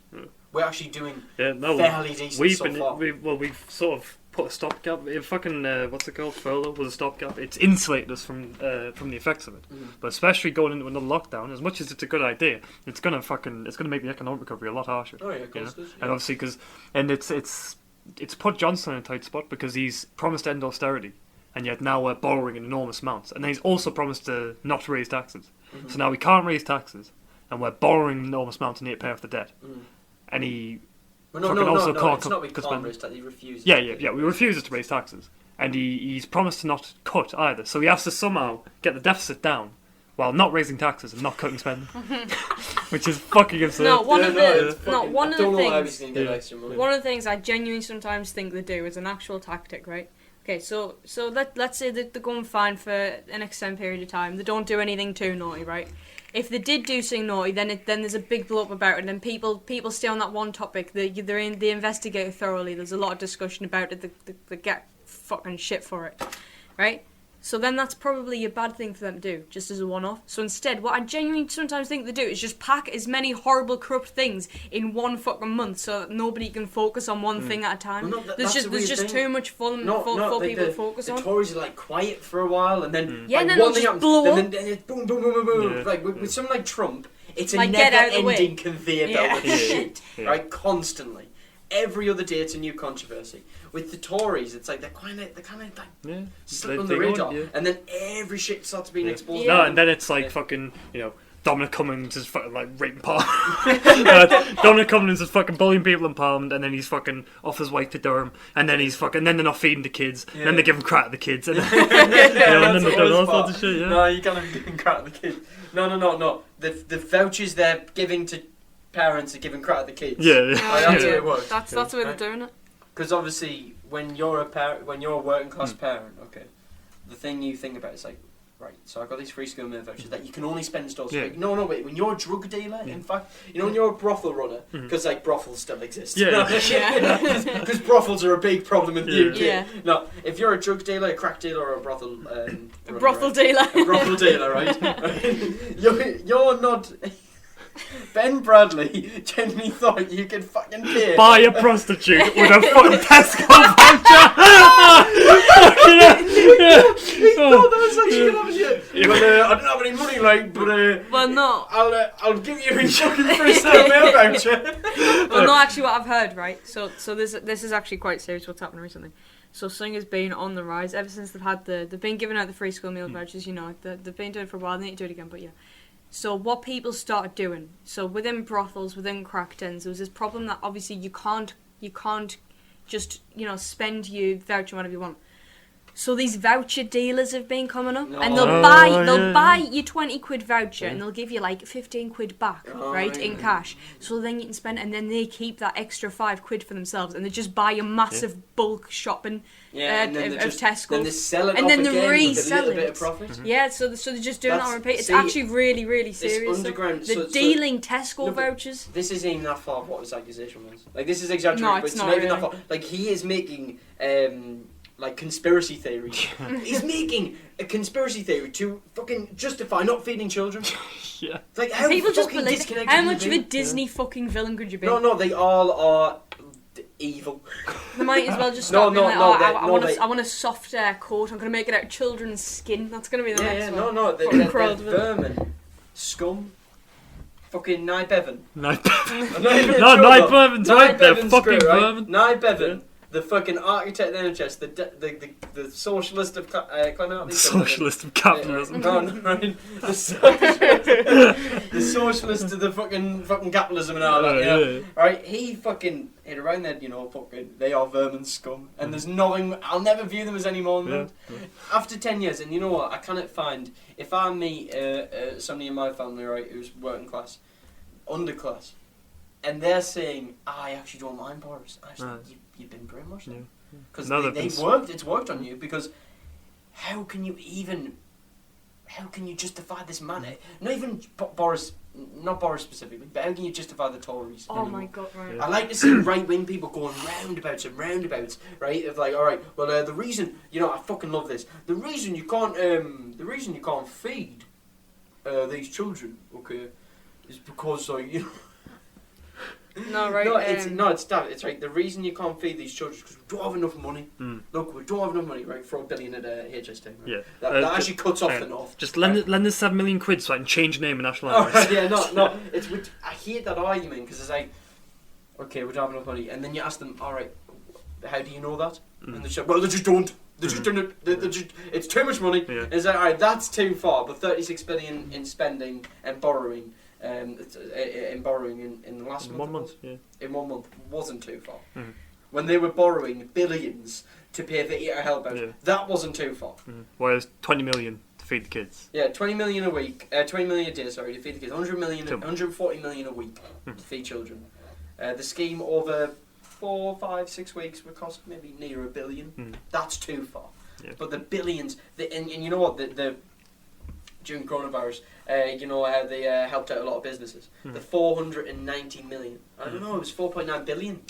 We're actually doing fairly decent so far. We've sort of put a stopgap. Fucking what's it called? Furlough was a stopgap. It's insulated us from the effects of it. But especially going into another lockdown, as much as it's a good idea, it's gonna make the economic recovery a lot harsher. Oh yeah, of course it is. And obviously it's put Johnson in a tight spot because he's promised to end austerity, and yet now we're borrowing in enormous amounts, and then he's also promised to not raise taxes. So now we can't raise taxes, and we're borrowing enormous amounts and need to pay off the debt. And he No, can't it's not we because can't raise taxes, he refuses. Yeah. We refuses to raise taxes, and he's promised to not cut either. So he has to somehow get the deficit down while not raising taxes and not cutting spending, which is fucking absurd. No, one of the things I genuinely sometimes think they do is an actual tactic, right? Okay, so let's say that they're going fine for an extended period of time. They don't do anything too naughty, right? If they did do something naughty, then there's a big blow up about it, and people stay on that one topic. They investigate it thoroughly. There's a lot of discussion about it. They get fucking shit for it, right? So then that's probably a bad thing for them to do, just as a one-off. So instead, what I genuinely sometimes think they do is just pack as many horrible, corrupt things in one fucking month so that nobody can focus on one thing at a time. Well, there's just too much for people to focus on. The Tories are like quiet for a while, and then and then one they'll thing just happens, blow up. and then it's boom, boom, boom, boom, boom. Yeah. Like with someone like Trump, it's a Like, get out of the way. never-ending conveyor belt of shit, Yeah. right? Constantly. Every other day it's a new controversy. With the Tories, it's like they're kind of like slip on the radar, and then every shit starts being exposed. No, and then it's like fucking, Dominic Cummings is fucking like raping Parliament. Dominic Cummings is fucking bullying people in Parliament, and then he's fucking off his way to Durham, and then then they're not feeding the kids, and then they give him crap at the kids, and, and then they're doing all sorts of shit. Yeah. No, you can't be giving crap at the kids. No. The vouchers they're giving to parents are giving crap at the kids. Yeah. That's the way it works. That's the way they're doing it. Because obviously, when you're a working class parent, okay, the thing you think about is like, right, so I've got these free school meal vouchers that you can only spend in stores. Yeah. Like, no, wait, when you're a drug dealer, in fact, when you're a brothel runner, because like brothels still exist. Because brothels are a big problem in the UK. Yeah. No, if you're a drug dealer, a crack dealer, or a brothel, dealer. A brothel dealer, right? You're not. Ben Bradley genuinely thought you could fucking pay. Buy a prostitute with a fucking Tesco voucher. He thought that was actually gonna happen. Well, I don't have any money, like, but Well, no. I'll give you a fucking free school meal voucher. Well, no, actually, what I've heard, right? So this is actually quite serious. What's happened recently? So something has been on the rise ever since they've been giving out the free school meal vouchers. They've been doing it for a while. They need to do it again, but yeah. So what people started doing, so within brothels, within crack dens, there was this problem that obviously you can't just spend your voucher whenever you want. So these voucher dealers have been coming up, and they'll buy your 20 quid voucher, and they'll give you like 15 quid back, in cash. So then you can spend, and then they keep that extra 5 quid for themselves, and they just buy a massive bulk shopping of Tesco. Then they sell it and off then again they with a resell little bit it. of profit. Yeah, so they're just doing that on repeat. It's actually really, really serious. Underground. They're dealing Tesco vouchers. This isn't even that far of what his accusation was. Like, this is exaggerated, No, but it's it's not not even really. that far. Like, he is making like conspiracy theories. He's making a conspiracy theory to fucking justify not feeding children. Yeah. It's like, how People just fucking believe disconnected how can you much of be? a Disney fucking villain could you be? No, they all are evil. They might as well just No, stop being no, like, no, they- I want a soft coat. I'm gonna make it out of children's skin. That's gonna be the next one. They're Fucking vermin, scum, fucking Nye Bevan. Nye No, Bevan's right there, fucking vermin. Nye Bevan, the fucking architect of the NHS, the socialist of climate. The socialist of capitalism. No, right? The socialist of the fucking capitalism and all that. Yeah. Right? He fucking hit around there. Fucking they are vermin scum, and there's nothing. I'll never view them as any more than that. After 10 years, and you know what? I cannot find if I meet somebody in my family, right, who's working class, underclass, and they're saying, I actually don't mind Boris. Actually, you've been brainwashed. Because it's worked on you, because how can you justify this man? Not even Boris, not Boris specifically, but how can you justify the Tories? Oh my god, right. I like to see right-wing people going roundabouts, right? Of like, alright, well, the reason, I fucking love this. The reason you can't feed these children, okay, is because, No, right. It's right. The reason you can't feed these children is because we don't have enough money. Look, we don't have enough money, right? For $1 billion at HS2. Right? Yeah. That actually cuts off the north. Just lend us £7 million so I can change name and national Oh, address. yeah, no. I hate that argument because it's like, okay, we don't have enough money, and then you ask them, all right, how do you know that? And they say, well, they just don't. They just don't. It's too much money. Yeah. And it's like, all right, that's too far. But 36 billion in spending and borrowing. In borrowing in the last month. 1 month, yeah. In 1 month wasn't too far. When they were borrowing billions to pay for eater help out, that wasn't too far. Whereas 20 million to feed the kids. Yeah, 20 million a week, 20 million a day, sorry, to feed the kids. 140 million a week to feed children. The scheme over 4, 5, 6 weeks would cost maybe near $1 billion. That's too far. Yeah. But the billions, and you know what, during coronavirus, how they helped out a lot of businesses. The 490 million, I don't know, it was 4.9 billion,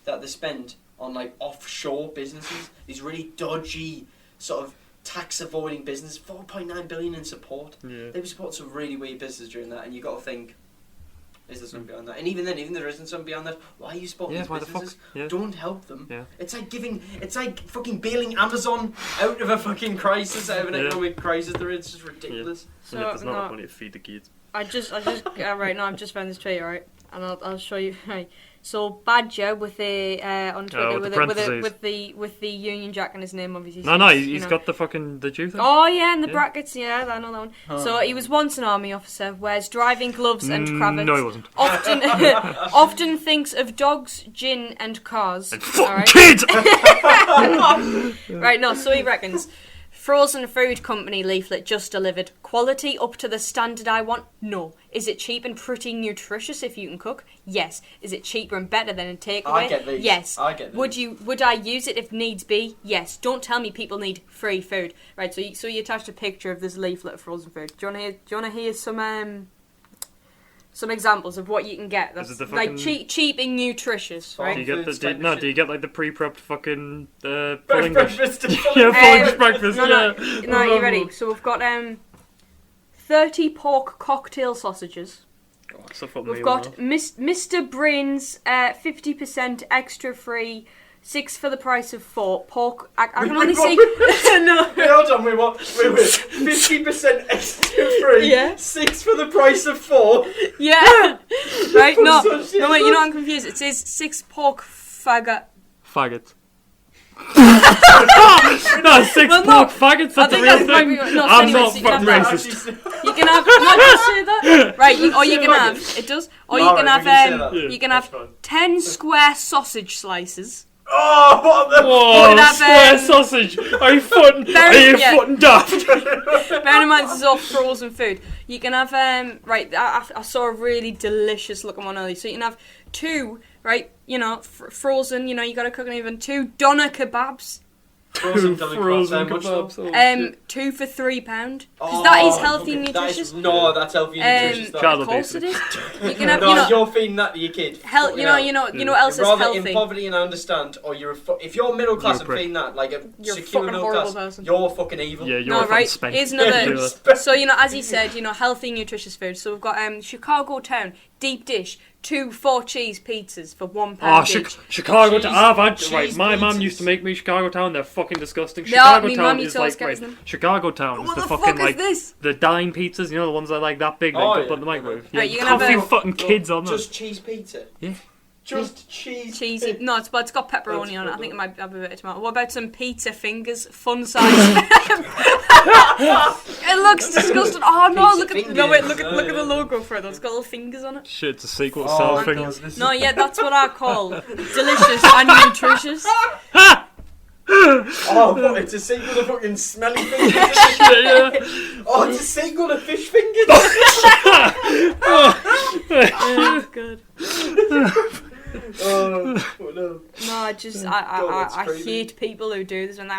that they spent on like offshore businesses, these really dodgy sort of tax avoiding businesses. 4.9 billion in support. They were supporting some really weird businesses during that, and you got to think, is there something beyond that? And even then, even there isn't something beyond that, why are you supporting these businesses? Don't help them. It's like fucking bailing Amazon out of a fucking crisis, out of an economic crisis. It's just ridiculous. So there's not enough money to feed the kids. I just right now I've just found this tweet, right, and I'll show you. Right, so Badger with the on Twitter with the Union Jack in his name, obviously. No, he's got the fucking the Jew thing. Oh yeah, and the brackets, I know that one. So he was once an army officer, wears driving gloves and cravats. No, he wasn't. Often thinks of dogs, gin, and cars. And fucking kids. Right, no. So he reckons. Frozen food company leaflet just delivered. Quality up to the standard I want? No. Is it cheap and pretty nutritious if you can cook? Yes. Is it cheaper and better than a takeaway? I get these. Yes. I get these. Would I use it if needs be? Yes. Don't tell me people need free food. Right. So you attached a picture of this leaflet of frozen food. Do you want to hear some examples of what you can get that's like cheap and nutritious, right? Do you get like the pre-prepped fucking breakfast? Breakfast. No, you ready? So we've got 30 pork cocktail sausages. We've got Mr. Brain's 50% extra free. 6 for the price of 4. Pork. I can only see. No. Wait, hold on. Wait. 50% extra free. Yeah. 6 for the price of 4. Yeah. Right. No. Wait. You know I'm confused. It says 6 pork faggot. No, 6 pork faggots. That's a real thing. I'm not fucking racist. You can have. Not say that. Right. Or you can have. It does. Or you can have. You can have 10 square sausage slices. Oh, what the fuck? Square sausage. Are you fucking daft? Bear in mind, this is all frozen food. You can have, right, I saw a really delicious looking one earlier. So you can have 2, right, frozen, you got to cook and even 2 doner kebabs. Frozen kebabs. Oh, 2 for £3. Because that is healthy and nutritious. That's healthy and nutritious. Of course it is. You can have, you're feeding that to your kid. You know what else is rather healthy? in poverty, and I understand, or if you're middle class and feeding that, like you're secure fucking middle class, person. You're fucking evil. Yeah, you're right. Spent. Here's another. So as he said, healthy, nutritious food. So we've got Chicago Town deep dish, 2 4-cheese pizzas for £1 each. Chicago Town. I've had right. My mum used to make me Chicago Town. They're fucking disgusting. Chicago Town is like Chicago Town is the fucking like the dime pizzas. The ones that are like that big. They put in the microwave. Right, you can't feel fucking kids on them. Just cheese pizza. Yeah. Just cheese. Cheesy. No, it's got pepperoni on it. I think it might have a bit of tomato. What about some pizza fingers? Fun size. It looks disgusting. Oh no! Look at the logo for it. It's got little fingers on it. Shit, it's a sequel to Sour Fingers. No, yeah, that's what I call delicious and nutritious. Oh, it's a sequel to fucking Smelly Fingers. Yeah. Oh, it's a sequel to Fish Fingers. Oh, good. Oh no! No, I hate people who do this. And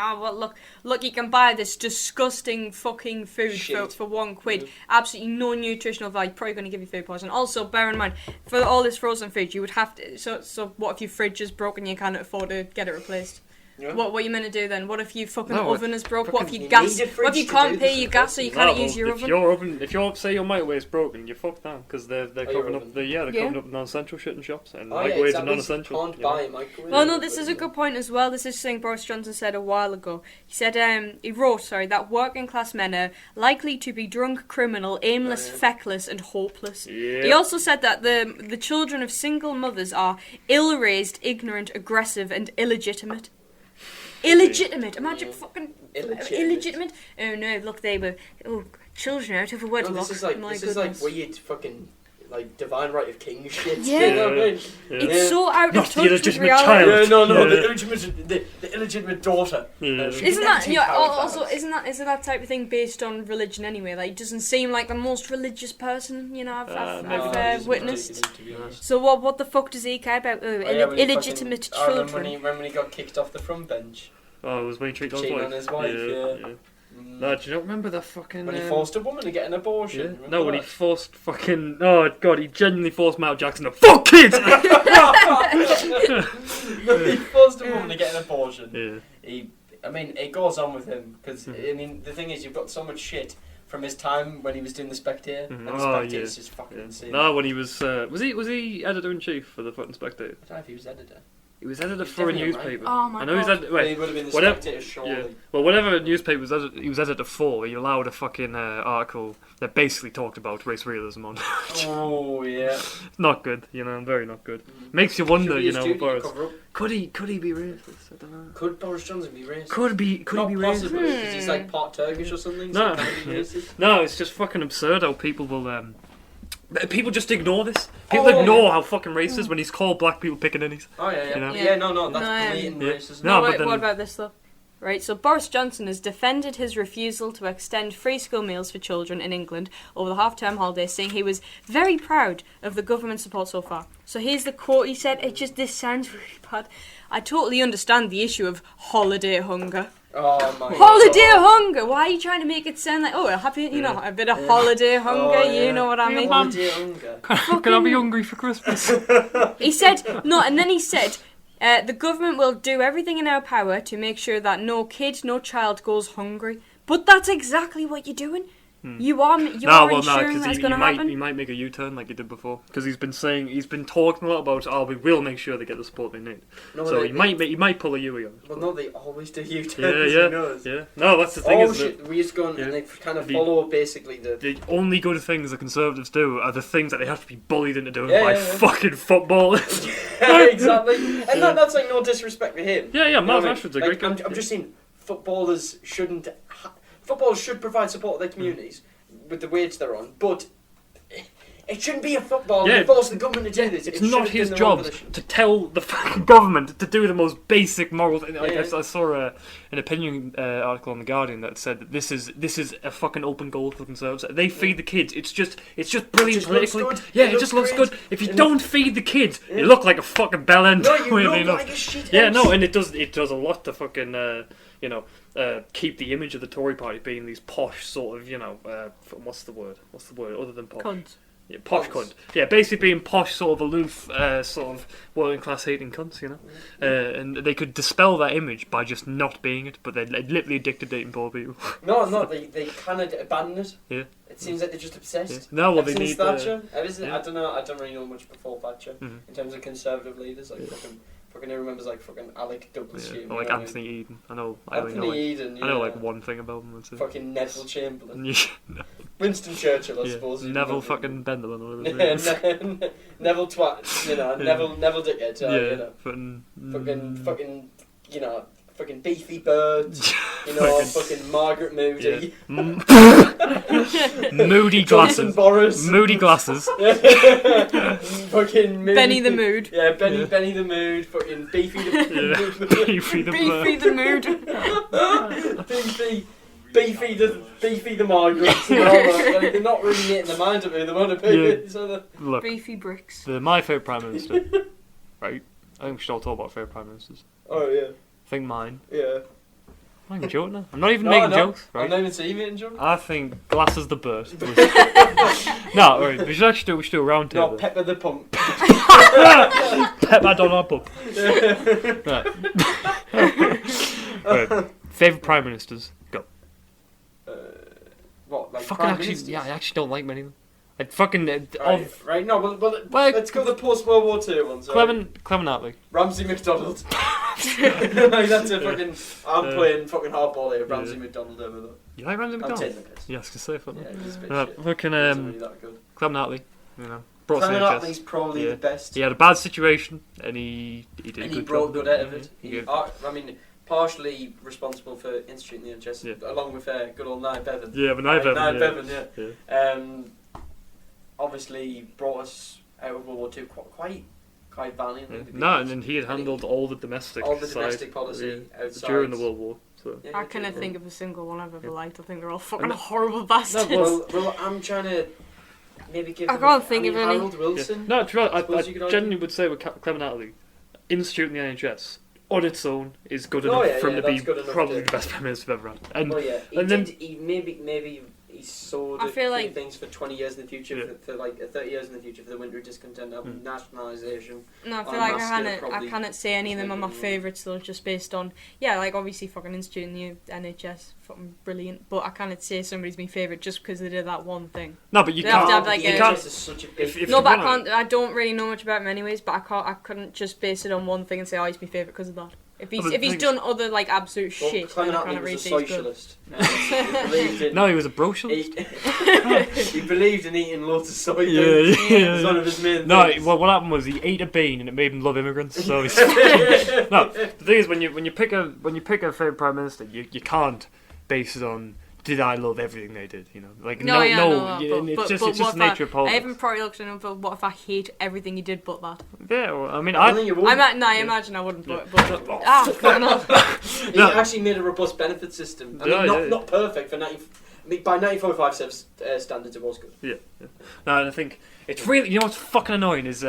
look, you can buy this disgusting fucking food for £1. Absolutely no nutritional value. Probably going to give you food poisoning. Also, bear in mind, for all this frozen food, you would have to. So what if your fridge is broken? You can't afford to get it replaced. Yeah. What are you meant to do then? What if your fucking oven is broke? What if your gas? What if you can't pay your gas, so you can't use your oven? If your say your microwave's broken, you're fucked now because they're covering up covering up non-essential shit in shops and microwaves are non-essential. Can't buy a microwave. Well, no, this is a good point as well. This is something Boris Johnson said a while ago. He said he wrote that working class men are likely to be drunk, criminal, aimless, feckless, and hopeless. Yeah. He also said that the children of single mothers are ill-raised, ignorant, aggressive, and illegitimate. Illegitimate. Imagine fucking illegitimate. Oh no! Look, they were children out of a wedlock. This is like weird fucking like divine right of kings shit. Yeah. You know what I mean? It's so out of touch with reality. Child. The illegitimate daughter. Isn't that isn't that type of thing based on religion anyway? Like, it doesn't seem like the most religious person I've witnessed. So what the fuck does he care about illegitimate children? When he got kicked off the front bench. Oh, it was when he cheated on his wife. Yeah. No, do you not remember that fucking... When he forced a woman to get an abortion? Yeah. No, when he forced fucking... Oh, God, he genuinely forced Michael Jackson to fuck kids! No, he forced a woman to get an abortion. Yeah. It goes on with him, because, the thing is, you've got so much shit from his time when he was doing The Spectator, and The Spectator's just fucking insane. No, when he was he editor-in-chief for the fucking Spectator? I don't know if he was editor. He was editor for a newspaper. Oh my God. He would have been the Spectator, surely. Yeah. Well, whatever newspaper he was editor for, he allowed a fucking article that basically talked about race realism on. Oh yeah. Not good, very not good. Makes you wonder, Boris. Could he be racist? I don't know. Could Boris Johnson be racist? Could he be racist? Because he's like part Turkish or something. No, so he racist? No, it's just fucking absurd how people will. People just ignore this. People ignore how fucking racist when he's called black people pickaninnies. Oh yeah. No, that's blatant racism. No, but what about this though? Right, so Boris Johnson has defended his refusal to extend free school meals for children in England over the half-term holiday, saying he was very proud of the government support so far. So here's the quote he said, this sounds really bad. I totally understand the issue of holiday hunger. Oh my holiday hunger! Why are you trying to make it sound like, happy, a bit of holiday hunger, you know what I mean? Holiday hunger. Can I be hungry for Christmas? He said, and then he said, the government will do everything in our power to make sure that no kid, no child goes hungry. But that's exactly what you're doing. You are ensuring that's going to happen. He might make a U-turn like he did before, because he's been talking a lot about, we will make sure they get the support they need. No, so he might pull a Yui on. Well, no, they always do U-turns. Yeah. No, that's the thing. We just go and they kind of follow basically the only good things the Conservatives do are the things that they have to be bullied into doing by fucking footballers. Exactly, and that's like no disrespect to him. Yeah. Mark Rashford's a great guy. I'm just saying, footballers shouldn't. Footballers should provide support to their communities with the wage they're on, but It shouldn't be a football. Yeah. You force the government to do this. It's It not should have his been the job Revolution. to tell the fucking government to do the most basic moral thing. Like, Yeah. I saw an opinion article on The Guardian that said that this is a fucking open goal for Conservatives. They feed the kids. It's just brilliant It just looks politically. good. Yeah, It it just looks looks good. great. If you And- don't feed the kids, you look like a fucking bell end. No, you weirdly look enough. like a shit Yeah, house. no, and it does a lot to fucking keep the image of the Tory party being these posh sort of what's the word other than posh. Cunt. Yeah, posh Cunts. cunt. Yeah, basically being posh, sort of aloof, sort of working class hating cunts, and they could dispel that image by just not being it, but they're literally addicted to dating poor people. No, they kind of abandon it. Yeah. It seems like they're just obsessed. Yeah. No, well, Ever they since need Thatcher. yeah. I don't know. I don't really know much before Thatcher Mhm. in terms of conservative leaders. Like fucking who remembers like fucking Alec Douglas. Yeah, Hume, or like you know Anthony Eden. I know. Anthony Eden. I know yeah. like one thing about him. That's it. Fucking Neville Chamberlain. Yeah. Winston Churchill, I Yeah. suppose. you Neville know. fucking Benderlin or whatever. his Yeah, name is. Neville Twat. Neville Dickhead. Yeah, Fucking fucking Beefy Birds. Fucking Margaret Moody. Moody Johnson glasses. Boris. Moody glasses. Fucking Moody. Benny the Mood. Yeah, Benny Yeah. Benny the Mood. Fucking Beefy the Yeah. Beefy the Beefy the Mood. Beefy the Margaret. They're not really getting the mind of who they want to be. Yeah. So Look, Beefy Bricks. my favourite Prime Minister, right? I think we should all talk about favourite Prime Ministers. oh yeah, I think mine. yeah. I'm not even joking now. I'm not even No, making no. jokes, I'm right? not even seeing it, John. I think Glasses the Bird. No, right, we should actually do a round No, table. Pepper the Pump. Pep that on our pup. Right. Favourite Prime Ministers? Go. What, like Fucking Prime actually, Ministers? yeah, I actually don't like many of them. Like fucking Right, no, well, Well, let's go the post-World War II ones. Clement Attlee. Ramsay MacDonald. Like, that's a fucking... I'm playing fucking hardball here, Ramsay MacDonald over there. You like Ramsay I'm MacDonald? taking the piss. Yeah, I was gonna say fucking. Yeah, he's a bit shit. Fucking He's not really that good. Clement Attlee. Brought us Clement NHS. Attlee's probably Yeah. the best. He had a bad situation and he did a And he good brought job. good out of it. Yeah. I mean, partially responsible for instituting the NHS, along with good old Nye Bevan. Yeah, but Nye Bevan. Nye yeah. Bevan, Yeah. Obviously brought us out of World War II quite valiantly. Yeah. to be No, honest. and then he had handled all the domestic all the side, domestic policy outside during the World War. So. Yeah, I cannot true. think of a single one I've ever Yeah. liked. I think they're all fucking And- horrible bastards. Well, I'm trying to maybe give. I them can't think of any. Harold Wilson. No, to be honest, I Suppose you could argue. genuinely would say with Clement Attlee, instituting the NHS on its own is good Oh, enough yeah, for him yeah, to be that's good enough probably to- the best Prime Minister we've ever had. And Well, yeah, and then- he maybe he sowed I feel like- things for 20 years in the future, Yeah. for like 30 years in the future for the winter of discontent, nationalisation. No, I feel En like masse, I probably cannot say any of them are my taking- favourites though, just based on like obviously fucking instituting the NHS, fucking brilliant. But I cannot say somebody's my favourite just because they did that one thing. no, but you They have can't. to have, like, the a- you can't. NHS is such a big. If No, you but I wanna- can't. I don't really know much about him anyways. But I couldn't just base it on one thing and say, oh, he's my favourite because of that. If he's Oh, but if he's the done other like absolute Well, shit, then Clement I Attlee can't really was a say he's good. socialist. He believed in. No, he was a brocialist. He believed in eating lots of soy. Yeah, beans. yeah. It's one of his main No, things. well, what happened was he ate a bean and it made him love immigrants. So he's no. The thing is, when you pick a favourite Prime Minister, you can't base it on did I love everything they did. Like No, yeah, no, it's just but the what nature of I politics. haven't probably looked at him for what if I hate everything he did but that. Yeah, well, I mean, I think you would. I imagine I wouldn't, but fucking hell. He No. actually made a robust benefit system. I mean, Yeah, yeah. not perfect for 90. I mean, by 1945 standards, it was good. Yeah. No, and I think it's really, what's fucking annoying is,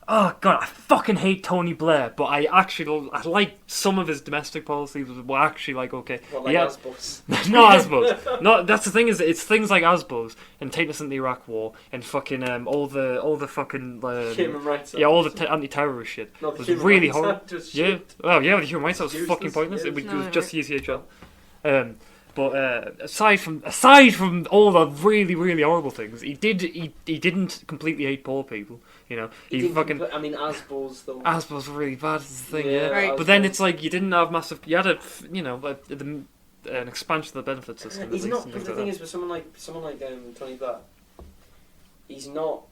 oh god, I fucking hate Tony Blair, but I like some of his domestic policies were actually like okay. Well, like Yeah. Asbos. No, Asbos. No, that's the thing is, it's things like Asbos and taking us in the Iraq War and fucking all the fucking Human rights. all the anti-terrorist shit No, the was Human really Rights horrible. Act was Yeah, shit. well, yeah, the human rights that was Useless, fucking pointless. yeah. It was No, just right. EunoiaCast. But aside from all the really really horrible things, he didn't completely hate poor people. He didn't fucking I mean, Asbos though. Asbos were really bad. Is the thing, Yeah, yeah. Right. But then Asbos. it's like you didn't have massive. You had an expansion of the benefit system. He's at not. least, and But things the like thing that. is, with someone like Tony Blair, he's not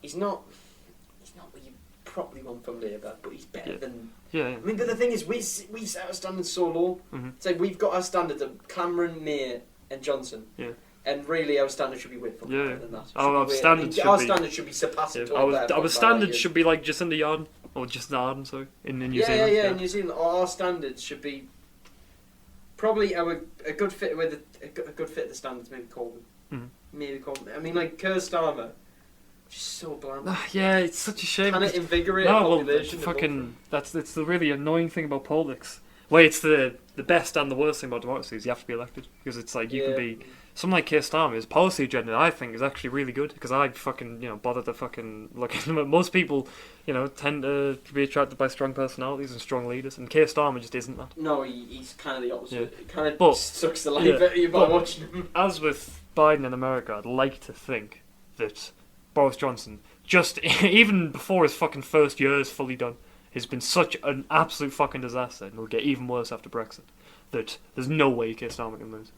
what you probably want from Labour, but he's better Yeah. than. Yeah, I mean, but the thing is, we've set our standards so low. Mhm. It's like we've got our standards of Cameron, May, and Johnson. Yeah. And really, our standard should be way fucking higher than that. Our standards should be surpassing. Our standards should be like Jacinda Ardern, or Jacinda Ardern, sorry, in New Zealand. Yeah. In New Zealand, our standards should be probably a good fit with a good fit of the standards. Maybe Corbyn. Maybe Corbyn. I mean, like Keir Starmer, just so bland. Yeah, it's such a shame. Can it invigorate population? It's the really annoying thing about politics. Well, it's the best and the worst thing about democracy is you have to be elected, because it's like you can be. Someone like Keir Starmer's policy agenda, I think, is actually really good, because I fucking, bother to fucking look at them. Most people, tend to be attracted by strong personalities and strong leaders, and Keir Starmer just isn't that. No, he's kind of the opposite. Yeah. He kind of sucks the life out of you by watching him. As with Biden in America, I'd like to think that Boris Johnson, just even before his fucking first year is fully done, has been such an absolute fucking disaster, and will get even worse after Brexit, that there's no way Keir Starmer can lose.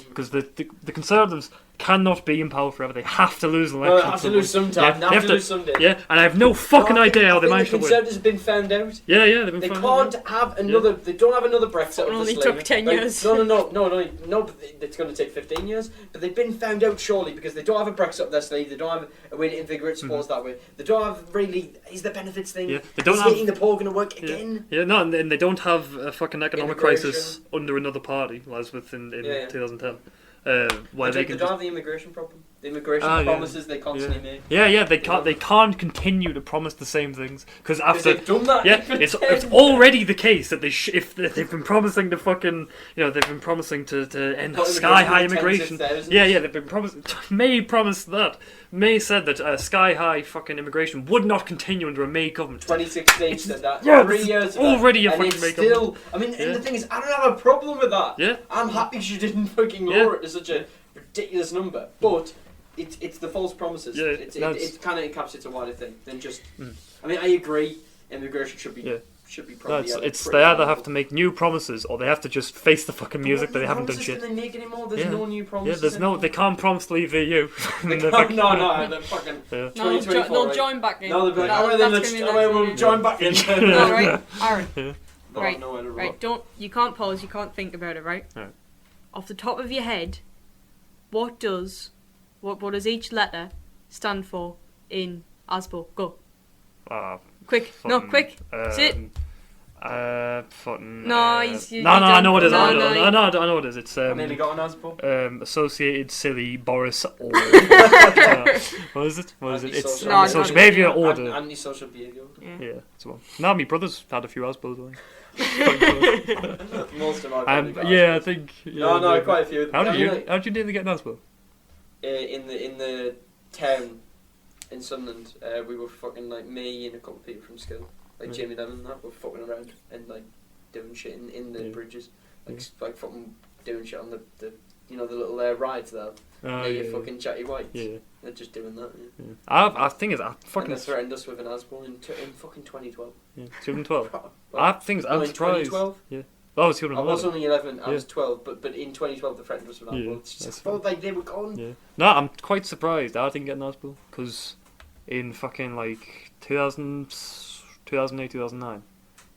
Because the Conservatives cannot be in power forever. They have to lose an election. They have to lose sometime. They have to lose someday. Yeah, and I have no fucking idea how they managed to win. The Conservatives have been found out. Yeah, they've been found out. They can't have another. They don't have another Brexit. It only took 10 years. No. But it's going to take 15 years. But they've been found out surely because they don't have a Brexit up their sleeve. They don't have a way to invigorate supports that way. They don't have really. Is the benefits thing? Yeah, they don't is have. Eating the poor going to work again? Yeah, no, and they don't have a fucking economic crisis under another party, as within 2010. Where they don't have the immigration problem. The immigration promises they constantly make. Yeah, they can't continue to promise the same things because after they've done that. Yeah, it's already the case that if they've been promising to fucking they've been promising to end sky high immigration. They've been promising. May promised that. May said that sky high fucking immigration would not continue under a May government. 2016 said that. Yeah, 3 years ago. Already a fucking May government. I mean, and the thing is, I don't have a problem with that. Yeah, I'm happy she didn't fucking lower it to such a ridiculous number, but. It's the false promises. Yeah, it kind of encapsulates a wider thing than just. I mean, I agree. Immigration should be probably. They either have to make new promises or they have to just face the fucking music that they haven't done shit. Can they make anymore? There's no new promises. Yeah, there's no. They can't promise to leave the EU. They're fucking. They'll join back in. No, they'll be like, we'll join back in. No, right, Aaron. Yeah. Right. You can't pause. You can't think about it. Right. Off the top of your head, what does each letter stand for in ASBO? Go. Quick. No, quick. Sit. Fucking. No, I know what it is. I know what it is. It's I nearly got an ASBO. Associated Silly Boris Order. What is it? It's antisocial behaviour order. Antisocial behaviour. Yeah, it's one. Now my brother's had a few ASBOs. Most of my I think. No, quite a few. How did you nearly get an ASBO? In the town in Sunderland, we were fucking like me and a couple of people from school, like Jamie Lemon and that, were fucking around and like doing shit in the bridges, like fucking doing shit on the the little rides there. You fucking chatty whites. Yeah. They're just doing that. Yeah. I think it's fucking. And they threatened us with an ASBO in fucking 2012. Yeah, 2012. I think I'm surprised. 2012. Yeah. I was 11. I was only 11. I was 12. But in 2012 the threatened us with an ASBO. It's just felt like they were gone. Yeah. No, I'm quite surprised I didn't get an ASBO because in fucking like 2008, 2009,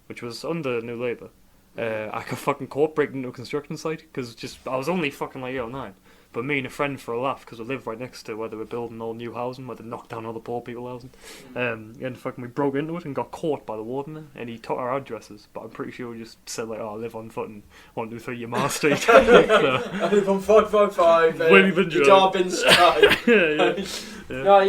which was under New Labour, I got fucking caught breaking into a construction site because I was only fucking like 8 or 9. But me and a friend for a laugh, because we live right next to where they were building all new housing, where they knocked down all the poor people housing. And fucking we broke into it and got caught by the warden there, and he took our addresses, but I'm pretty sure we just said like, I live on fucking 123 Yamar Street. I live on 555. Darbin Street. No,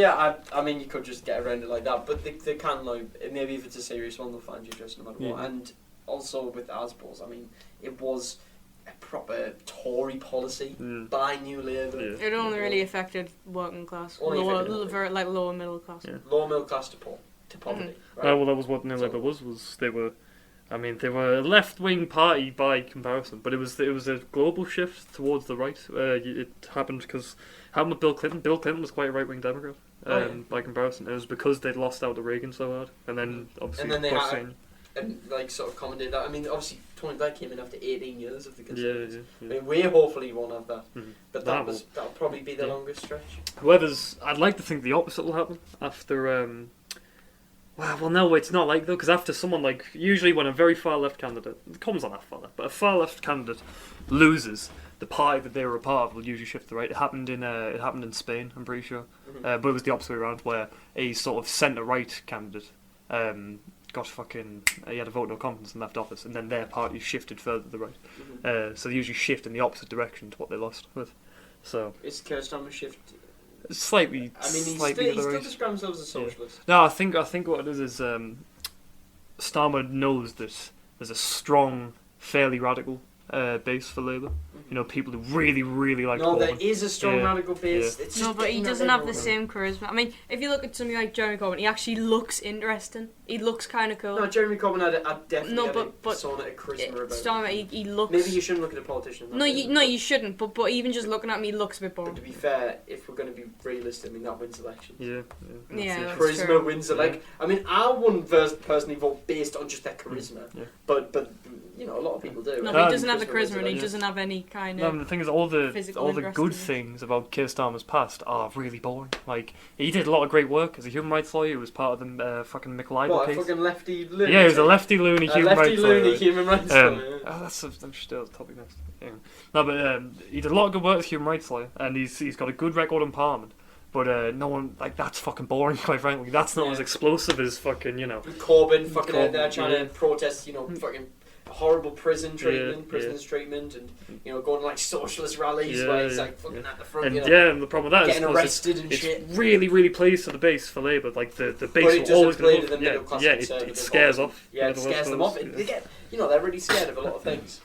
I mean you could just get around it like that, but they can like maybe if it's a serious one they'll find you just no matter what. And also with ASBOs, I mean it was a proper Tory policy by New Labour. Yeah. It only really affected working class, lower middle class. Yeah. Lower middle class to poverty. Right? Well, that was what New Labour was they were a left-wing party by comparison, but it was a global shift towards the right. It happened with Bill Clinton. Bill Clinton was quite a right-wing Democrat by comparison. It was because they'd lost out to Reagan so hard, and then obviously and like sort of commented that. I mean, obviously Tony Blair came in after 18 years of the Conservatives. Yeah. I mean, we hopefully won't have that, but that'll probably be the longest stretch. I'd like to think the opposite will happen after. Well, no, it's not like though, because after someone usually when a very far left candidate, it comes on that far left, but a far left candidate loses, the party that they were a part of will usually shift to the right. It happened in Spain, I'm pretty sure, but it was the opposite way around, where a sort of centre-right candidate he had a vote no confidence and left office, and then their party shifted further to the right. So they usually shift in the opposite direction to what they lost with. So is Keir Starmer shift slightly? I mean, he still describes himself as a socialist. Yeah. No, I think what it is Starmer knows that there's a strong, fairly radical base for Labour. You know, people who really, really like Corbyn. There is a strong radical base. Yeah. It's no, just but he doesn't have the same charisma. I mean, if you look at something like Jeremy Corbyn, he actually looks interesting. He looks kind of cool. No, Jeremy Corbyn had definitely had a charisma about Starmer, he looks... Maybe you shouldn't look at a politician. No, you shouldn't. But even just looking at me, he looks a bit boring. But to be fair, if we're going to be realistic, I mean, that wins elections. Yeah, charisma true. wins elections. I mean, I wouldn't personally vote based on just their charisma. But you know, a lot of people do. No, but he doesn't have the charisma, and he doesn't have any kind of... No, the thing is, all the interest good in it. things about Keir Starmer's past are really boring. Like, he did a lot of great work as a human rights lawyer. He was part of the fucking McLeod What, case. a fucking lefty loony? Yeah, he was a lefty loony human rights lawyer. human rights lawyer. That's a topic next. Yeah. No, but he did a lot of good work as a human rights lawyer, and he's got a good record in Parliament. But no one, like, that's fucking boring, quite frankly. That's not as explosive as fucking, you know... Corbyn fucking out there trying to protest, you know, fucking horrible prisoners treatment, and, you know, going to, like, socialist rallies where he's, like, fucking at the front, and, you know, and the problem with that getting arrested and shit. It's really, really plays to the base for Labour. Like, the base But will always play to go... the middle class it scares off. Yeah, it scares them off. They get, you know, they're really scared of a lot of things.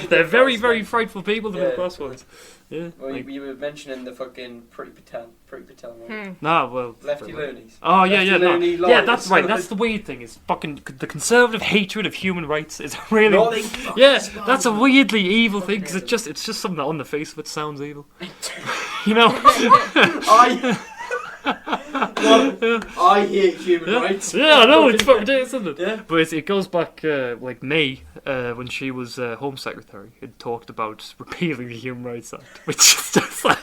They're very, very frightful people, the middle class ones. Yeah. Well, you were mentioning the fucking Pretty Patel one. Nah, well... Lefty loonies. Oh, yeah, yeah, that's right. That's the weird thing, is fucking... The conservative hatred of human rights is really... No, that's a weirdly evil thing, because it's just something that on the face of it sounds evil. You know? I hate human rights. Yeah, I know, it's fucking ridiculous, isn't it? Yeah. But it goes back, like, May, when she was Home Secretary, it talked about repealing the Human Rights Act, which is just like...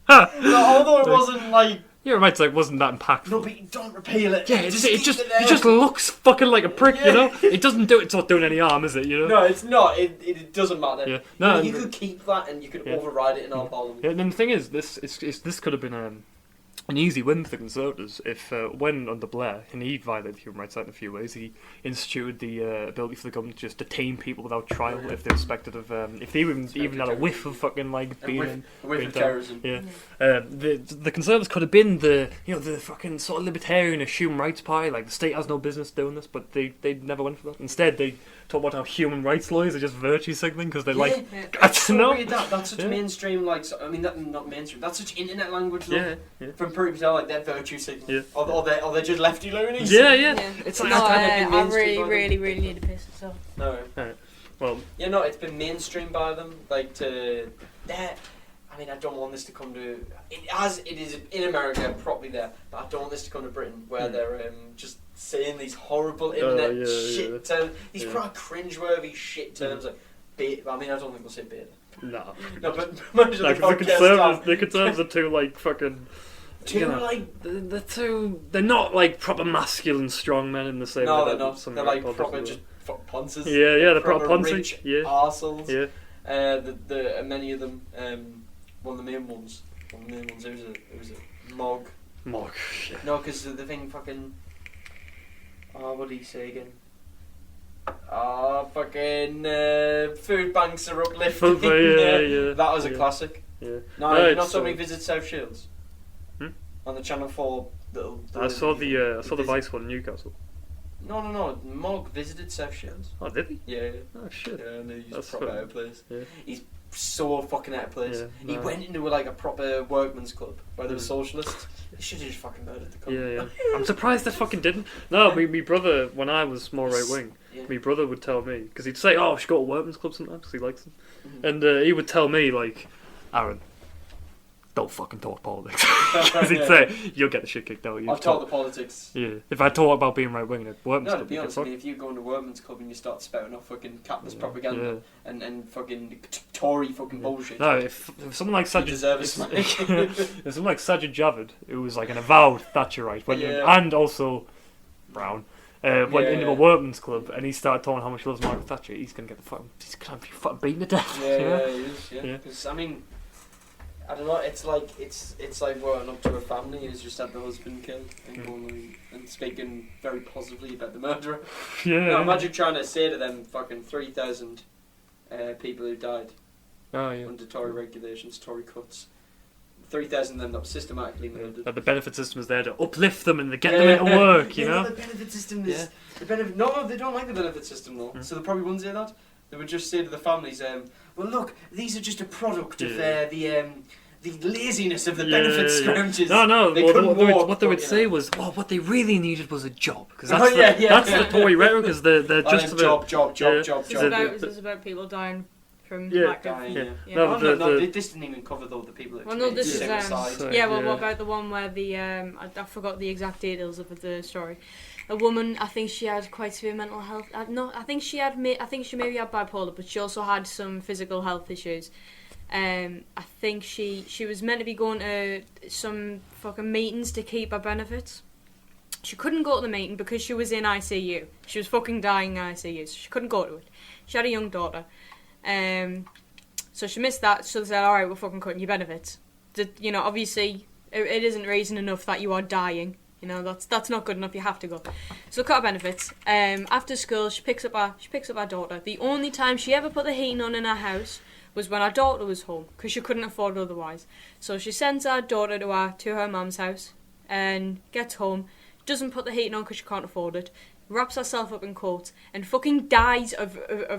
Although it wasn't like... Human Rights Act wasn't that impactful. No, but you don't repeal it. Yeah, it just looks fucking like a prick, you know? It's not doing any harm, is it, you know? No, it's not. It doesn't matter. Yeah. No, you could keep that and you could override it in our parliament. Yeah, and then the thing is, this could have been an easy win for the Conservatives if, when under Blair, and he violated the Human Rights Act in a few ways, he instituted the ability for the government to just detain people without trial if they're suspected of, if they even had a whiff of fucking, like, being terrorism. Yeah. The Conservatives could have been the fucking sort of libertarian human rights party, like, the state has no business doing this, but they never went for that. Instead, they talk about how human rights lawyers are just virtue signaling because they That's so weird, that's such mainstream, like, I mean, not mainstream, that's such internet language, though. From Pretty Patel, like, they're virtue signaling. Or they're just lefty loonies. Yeah. It's no, like, I really need to piss this off. No. Alright. Well, yeah, no, it's been mainstreamed by them, like, to... I mean, I don't want this to come to... It is in America, probably there, but I don't want this to come to Britain, where they're just saying these horrible internet shit terms, these quite cringe-worthy shit terms, like, I mean, I don't think we'll say beta. No, but imagine the Conservatives are too, like, fucking... They're not, like, proper masculine strong men in the same way. No, they're not. They're, like, proper just ponces. Yeah, they're proper ponces. Yeah. Arseholes. Yeah. Many of them, one of the main ones, it was a Mog. Shit. No, because the thing fucking... what do you say again? Food banks are uplifting. That was a classic. Yeah. No, you not so many visit South Shields? On the Channel 4 little... I saw the Vice one in Newcastle. No. Mog visited South Shields. Oh, did he? Yeah. Oh, shit. Yeah, no, he's proper out of place. Yeah. He's so fucking out of place. Yeah, he went into like a proper workman's club where there were socialists. They should have just fucking murdered the club. Yeah. I'm surprised they fucking didn't. No, my brother, when I was more right wing, my brother would tell me, because he'd say, we should go to workman's club sometimes, because he likes them. And he would tell me, like, Aaron, don't fucking talk politics. Because he'd say, you'll get the shit kicked out of you. I've taught the politics. Yeah. If I talk about being right wing at workman's club... No, to be honest with me, if you go into workman's club and you start spouting off fucking capitalist propaganda and fucking Tory fucking bullshit... No, if someone like Sajid... You deserve a smack. If someone like Sajid Javid, who was like an avowed Thatcherite, and also brown, went into a workman's club and he started talking how much he loves Margaret Thatcher, he's gonna be fucking beaten to death. Yeah, he is. Yeah, because I mean, I don't know. It's like working up to a family who's just had the husband killed and going and speaking very positively about the murderer. Yeah. No, imagine trying to say to them fucking 3,000 people who died under Tory regulations, Tory cuts. 3,000 of them that were systematically murdered. The benefit system is there to uplift them and to get them into work, you know? No, the benefit system is... No, they don't like the benefit system though, so they probably wouldn't say that. They would just say to the families, well look, these are just a product of the laziness of the benefit scrounges. No, what they would say was, what they really needed was a job. Because that's the Tory rhetoric, because they're just about... Job. It's about people dying from lack of... This didn't even cover though the people that committed suicide. What about the one where the... I forgot the exact details of the story. A woman, I think she had quite severe mental health... I think she maybe had bipolar, but she also had some physical health issues. I think she was meant to be going to some fucking meetings to keep her benefits. She couldn't go to the meeting because she was in ICU. She was fucking dying in ICU, so she couldn't go to it. She had a young daughter. So she missed that, so they said, alright, we're fucking cutting your benefits. Obviously, it isn't reason enough that you are dying. That's not good enough, you have to go. So cut her benefits. After school, she picks up her daughter. The only time she ever put the heating on in her house was when our daughter was home, because she couldn't afford it otherwise. So she sends our daughter to her mum's house, and gets home, doesn't put the heating on because she can't afford it, wraps herself up in coats, and fucking dies of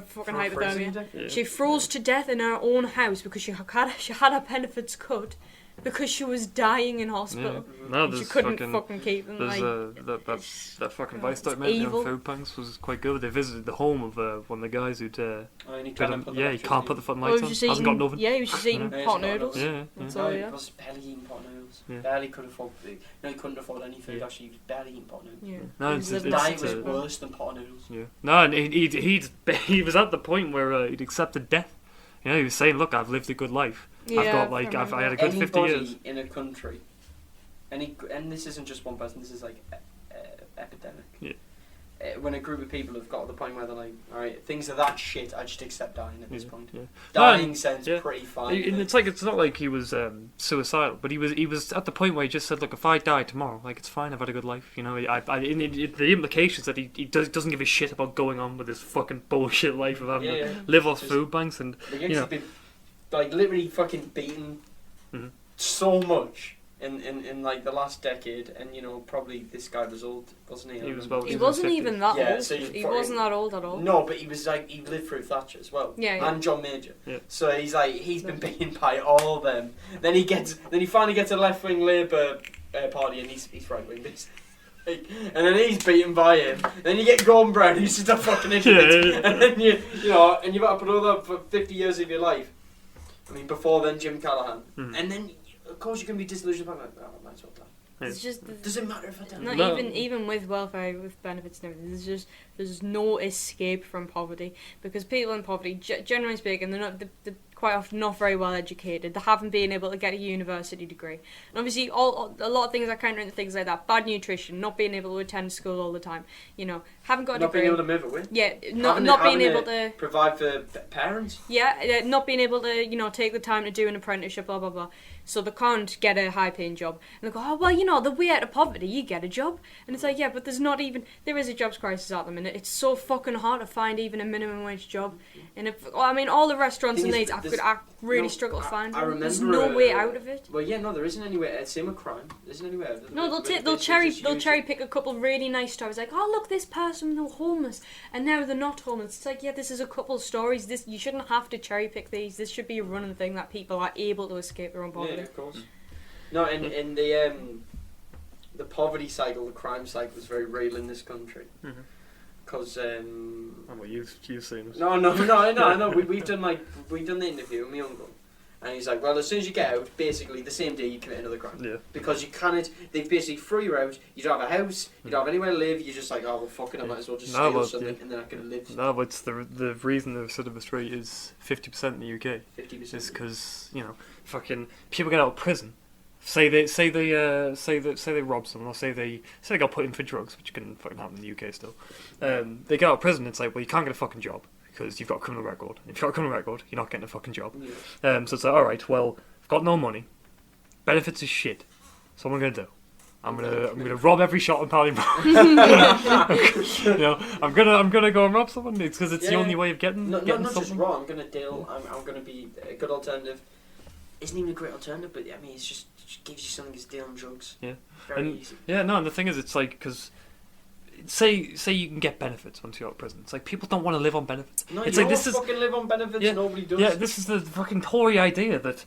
fucking hypothermia. Yeah. She froze to death in her own house because she had her benefits cut, because she was dying in hospital. Yeah. She couldn't fucking keep them. That fucking Vice documentary on food banks was quite good. They visited the home of one of the guys who'd he can't put the fucking lights on. Hasn't got nothing. Yeah, he was just eating pot noodles. That's all. He was barely eating pot noodles. Barely could afford food. He couldn't afford any food. Actually, he was barely eating pot noodles. Yeah. No, dying was worse than pot noodles. Yeah. No, and he was at the point where he'd accepted death. He was saying, "Look, I've lived a good life. I had a good 50 years." In a country, and this isn't just one person. This is like epidemic. Yeah. When a group of people have got to the point where they're like, all right, things are that shit, I just accept dying at this point. Yeah. Dying sounds pretty fine. It's not like he was suicidal, but he was at the point where he just said, look, if I die tomorrow, it's fine, I've had a good life. The implications that he doesn't give a shit about going on with his fucking bullshit life of having to live off food banks and been literally fucking beaten so much. In like the last decade, and probably this guy was old, wasn't he? He wasn't even that old. So he wasn't that old at all. No, but he was he lived through Thatcher as well. And John Major. Yeah. So he's been beaten by all of them. Then he finally gets a left wing Labour party, and he's right wing basically. And then he's beaten by him. And then you get Gordon Brown, who's just a fucking idiot. And then and you've got to put all that for 50 years of your life. I mean, before then Jim Callaghan, and then. Of course, you can be disillusioned by might as well die. It's just does it matter if I die? Even with welfare, with benefits and everything, there's no escape from poverty, because people in poverty, generally speaking, they're quite often not very well educated. They haven't been able to get a university degree, and obviously a lot of things are counter into things like that. Bad nutrition, not being able to attend school all the time, haven't got a degree. Not being able to move away. Yeah, not being able to provide for parents. Yeah, not being able to take the time to do an apprenticeship, blah blah blah. So they can't get a high paying job, and they go, oh well, the way out of poverty, you get a job, and it's like, yeah, but there is a jobs crisis at the minute. It's so fucking hard to find even a minimum wage job, and all the restaurants in these I really struggle to find. There's no way out of it. Well, yeah, no, there isn't any way. Same with crime. There isn't any way out of it. No, they'll cherry pick a couple of really nice stories, like, oh look, this person, they were homeless, and now they're not homeless. It's like, yeah, this is a couple of stories. You shouldn't have to cherry pick these. This should be a running thing that people are able to escape their own poverty. Yeah, of course. No, in the poverty cycle, the crime cycle is very real in this country. Because you've seen it. No. We've done the interview with my uncle, and he's like, well, as soon as you get out, basically the same day you commit another crime. Yeah. Because you cannot. They basically throw you out. You don't have a house. You don't have anywhere to live. You're just like, oh well, fuck it, I might as well just steal something, and then I can live. No, but it's the reason they've set up the street is 50% in the UK. 50% is because fucking people get out of prison say they rob someone, or say they got put in for drugs, which can fucking happen in the UK still. They get out of prison. It's like, well, you can't get a fucking job because you've got a criminal record. If you've got a criminal record, you're not getting a fucking job. So it's like, all right, well, I've got no money. Benefits is shit. So what am I gonna do? I'm gonna rob every shop in Pallymore. I'm gonna go and rob someone. It's because it's the only way of getting not something. Just rob. I'm gonna deal. I'm gonna be a good alternative. Isn't even a great alternative, but I mean, it just gives you something to deal on drugs. Yeah, very easy. Yeah, no, and the thing is, it's like, because say you can get benefits once you're out of prison. It's like, people don't want to live on benefits. No, it's you like, don't fucking live on benefits. Yeah, nobody does. Yeah, this is the fucking Tory idea that,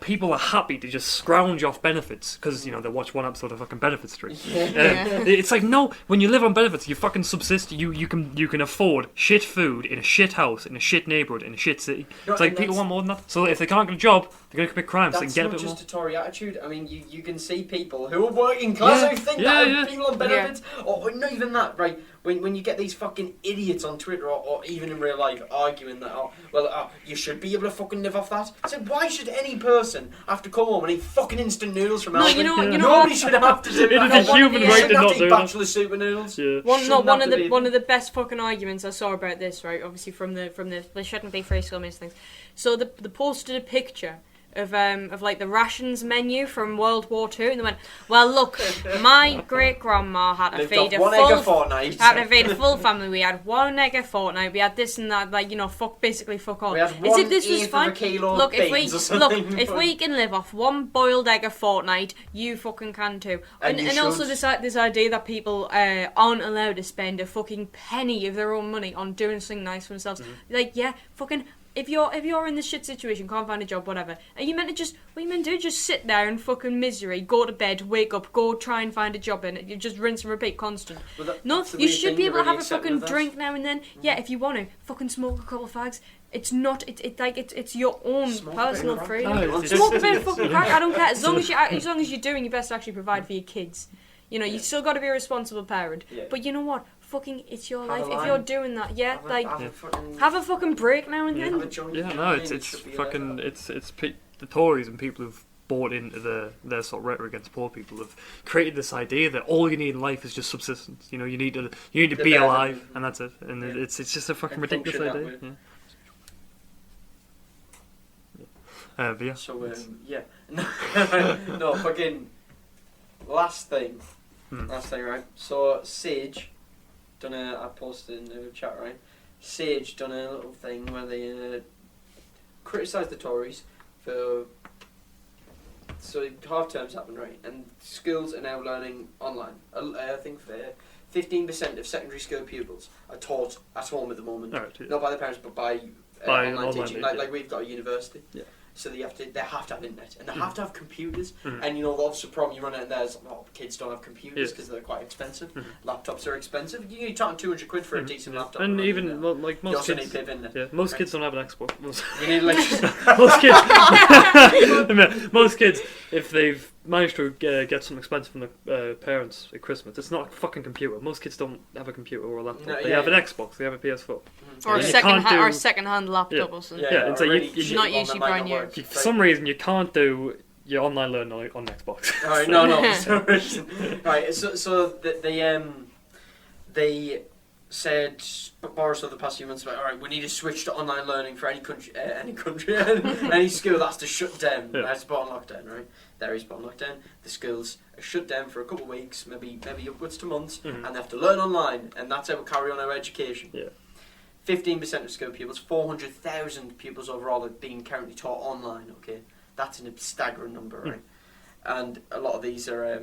people are happy to just scrounge off benefits because, they watch one episode of fucking Benefit Street. It's like, no, when you live on benefits, you fucking subsist. You can afford shit food in a shit house, in a shit neighbourhood, in a shit city. No, it's like, people want more than that. So if they can't get a job, they're going to commit crimes. That's so they can not get a bit just a Tory attitude. I mean, you can see people who are working class who think that people on benefits, or not even that, right? When you get these fucking idiots on Twitter or even in real life arguing that, you should be able to fucking live off that. I said, why should any person have to come home and eat fucking instant noodles from Aldi? Nobody should have to do that. It is a human right to not do that. Bachelor super noodles. Yeah. One of the best fucking arguments I saw about this, right? Obviously from the shouldn't be free school things. So the posted a picture of like the rations menu from World War II, and they went, well, look, my great grandma had to feed a full family. We had 1 egg a fortnight. We had this and that, like, fuck all. We had one this was fine. Look, if we can live off 1 boiled egg a fortnight, you fucking can too. And also this idea that people aren't allowed to spend a fucking penny of their own money on doing something nice for themselves. Like, yeah, fucking. If you're in this shit situation, can't find a job, whatever, are you meant to just sit there in fucking misery, go to bed, wake up, go try and find a job in it, you just rinse and repeat constant? No, you should be able to have a fucking drink now and then. Yeah, if you want to, fucking smoke a couple of fags. It's not. It's your own personal freedom. Smoke a bit of fucking crack. I don't care. As long as you're doing your best to actually provide for your kids. You still got to be a responsible parent. Yeah. But you know what? Fucking, it's your life. If you're doing that, have a fucking break now and then. It's fucking. It's the Tories and people who've bought into their sort of rhetoric against poor people have created this idea that all you need in life is just subsistence. You need to be alive, and that's it. And it's just a fucking ridiculous idea. But yeah. So no, fucking. Last thing, right? So Sage I posted in the chat, right? Sage done a little thing where they criticised the Tories for. So half terms happened, right? And schools are now learning online. I think 15% of secondary school pupils are taught at home at the moment, not by their parents, but by online teaching. Like we've got a university. Yeah. So they have to have internet, and they have to have computers. And obviously, problem you run out there is, kids don't have computers because they're quite expensive. Laptops are expensive. You're talking £200 for a decent laptop. And even like most kids, kids don't have an Xbox. You need most kids, if they've managed to get something expensive from their parents at Christmas, it's not a fucking computer. Most kids don't have a computer or a laptop. They have an Xbox. They have a PS4. Or a second-hand laptop or something. And so you're not usually brand new. For some reason, you can't do your online learning on Xbox. Alright, no. Right, so they said, Boris over the past few months, about, alright, we need to switch to online learning for any country, any school that's to shut down. That's put on lockdown, right? There is put on lockdown. The schools are shut down for a couple of weeks, maybe upwards to months, and they have to learn online, and that's how we carry on our education. 15% of school pupils, 400,000 pupils overall are being currently taught online. Okay, that's a staggering number, right? And a lot of these are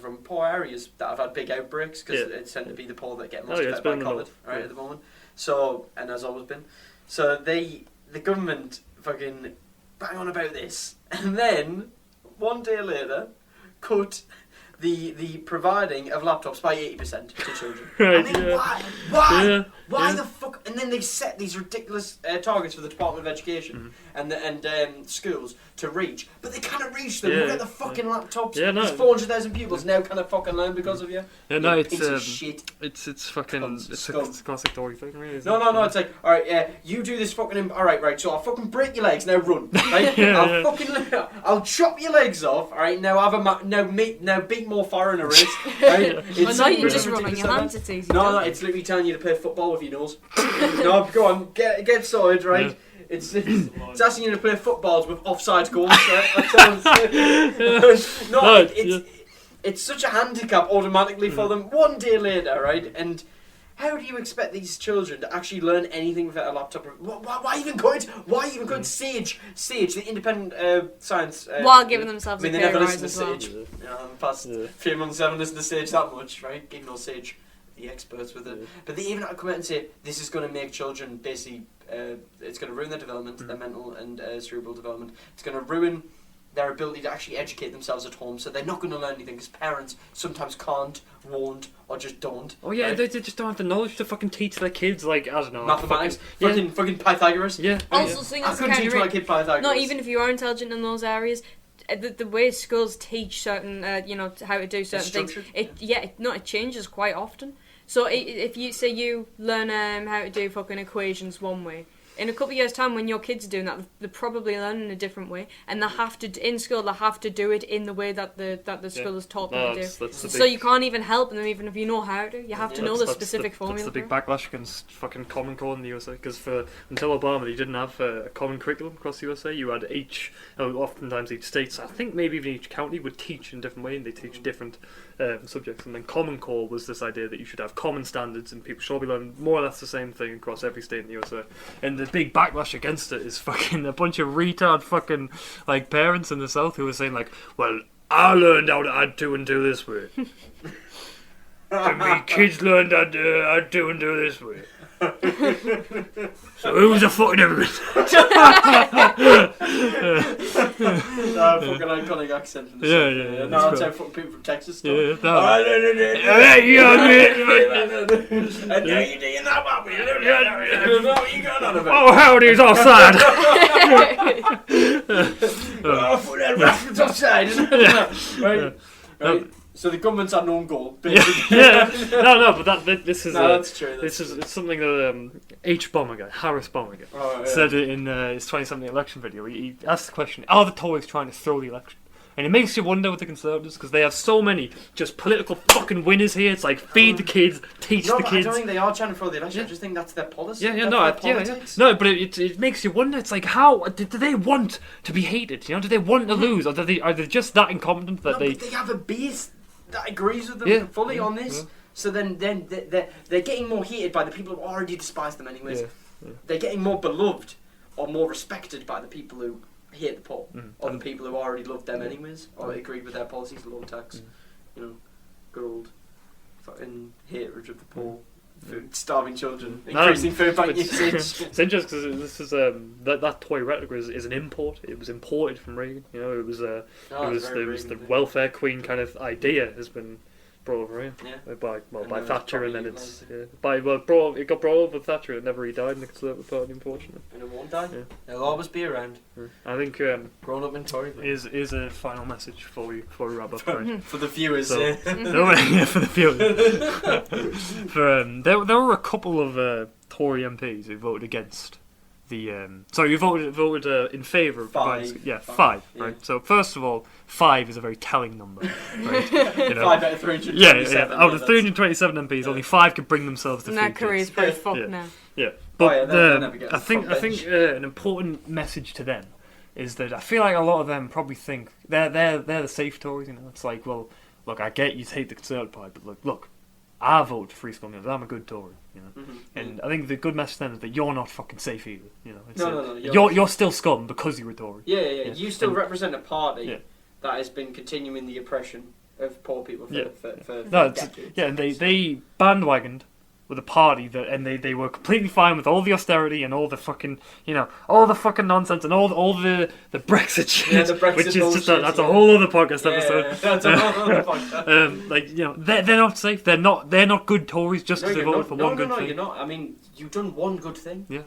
from poor areas that have had big outbreaks because it tend to be the poor that get most affected by COVID, right, at the moment. So, and has always been. So the government fucking bang on about this, and then one day later, cut the providing of laptops by 80% to children. Right, I mean, yeah. why the fuck? And then they set these ridiculous targets for the Department of Education and schools to reach, but they cannot reach them. Look at the fucking laptops. Yeah, no. There's 400,000 pupils now kind of fucking learn because of you. Yeah, no, you piece of shit. It's fucking it's a classic Tory thing, really. Isn't No, it? It's like, all right, yeah, you do this fucking. All right, so I'll fucking break your legs. Now run. Right? I'll chop your legs off. All right, now have a now beat more fire in a race. Right? Well, no, you just run on your hands. It's easy. No, it's literally telling you to play football with your nose. No, go on, get started, right? Yeah. It's asking you to play footballs with offside goals. Right? It's such a handicap automatically for them. One day later, right? And how do you expect these children to actually learn anything without a laptop? Why even go into Sage, the independent science? While giving themselves I mean, a they never career listen to as Sage. well. The past few months, they haven't listened to Sage that much, right? Ignore Sage, the experts with it. But they even come out and say this is going to make children basically. It's going to ruin their development, their mental and cerebral development. It's going to ruin their ability to actually educate themselves at home, so they're not going to learn anything because parents sometimes can't, won't, or just don't. Oh yeah, right? they just don't have the knowledge to fucking teach their kids, like, I don't know, mathematics, fucking Pythagoras. Yeah. Also, thing I that's couldn't kind teach of my kid Pythagoras. not even if you are intelligent in those areas. The way schools teach certain, how to do certain things, it changes quite often. So if you say you learn how to do fucking equations one way, in a couple of years' time, when your kids are doing that, they're probably learning in a different way, and they have to in school. They have to do it in the way that the school has taught them to do. So you can't even help them, even if you know how to. You have to know the specific formula. That's the big backlash against fucking Common Core in the USA. Because until Obama, they didn't have a common curriculum across the USA. You had oftentimes each state, so I think maybe even each county would teach in a different way, and they teach different subjects. And then Common Core was this idea that you should have common standards, and people should all be learning more or less the same thing across every state in the USA. And the big backlash against it is fucking a bunch of retard fucking like parents in the South who are saying like, well, I learned how to add two and two this way. And me kids learned how to add two and two this way. So who's the fucking everyone? Fucking iconic accent from the South. Yeah. No, that's how fucking people from Texas talk. Yeah, And now you're doing that, Bobby. What you going on about? oh, howdy's offside. Oh, put that reference offside, isn't it? Right. So the government's had an own goal, basically. But this is that's true. It's something that Harris Bomberger, said it in his 2017 election video. He asked the question: are the Tories trying to throw the election? And it makes you wonder with the Conservatives because they have so many just political fucking winners here. It's like feed the kids, teach the kids. I don't think they are trying to throw the election. I just think that's their policy. No, but it makes you wonder. It's like how do they want to be hated? Do they want to lose, or are they just that incompetent that but they have a base that agrees with them fully on this. Yeah. So then they're getting more hated by the people who already despise them anyways. Yeah. They're getting more beloved or more respected by the people who hate the poor, or the people who already loved them anyways, or agreed with their policies, low tax, good old fucking hatred of the poor, food, starving children, increasing food bank usage. It's interesting because this is that Tory rhetoric is an import. It was imported from Reagan. It was the welfare queen kind of idea has been brought over here by Thatcher, and then it got brought over with Thatcher. It never died in the Conservative Party, unfortunately. And it won't die. It'll always be around. I think grown up in Tory is a final message for we wrap up. Right? For the viewers. So, for the viewers. There were a couple of Tory MPs who voted against the. You voted in favour of five. Five. Right. So first of all, 5 is a very telling number. Right? 5 out of 327. Out of 327 MPs, only 5 could bring themselves to. And that career's pretty fucked now. Yeah, but I think an important message to them is that I feel like a lot of them probably think they're the safe Tories. It's like, well, look, I get you hate the Conservative Party, but look, I vote for free school meals. I'm a good Tory, And I think the good message then is that you're not fucking safe either. No. You're still scum because you're a Tory. Yeah. You still represent a party that has been continuing the oppression of poor people for decades. And they bandwagoned with a party and they were completely fine with all the austerity and all the fucking all the fucking nonsense and all the Brexit shit, Yeah, the Brexit which is just bullshit, that's a whole other podcast episode. Yeah, that's a whole other podcast. They're not safe. They're not good Tories just because they voted for one good thing. No, you're not. I mean, you've done one good thing. Yeah.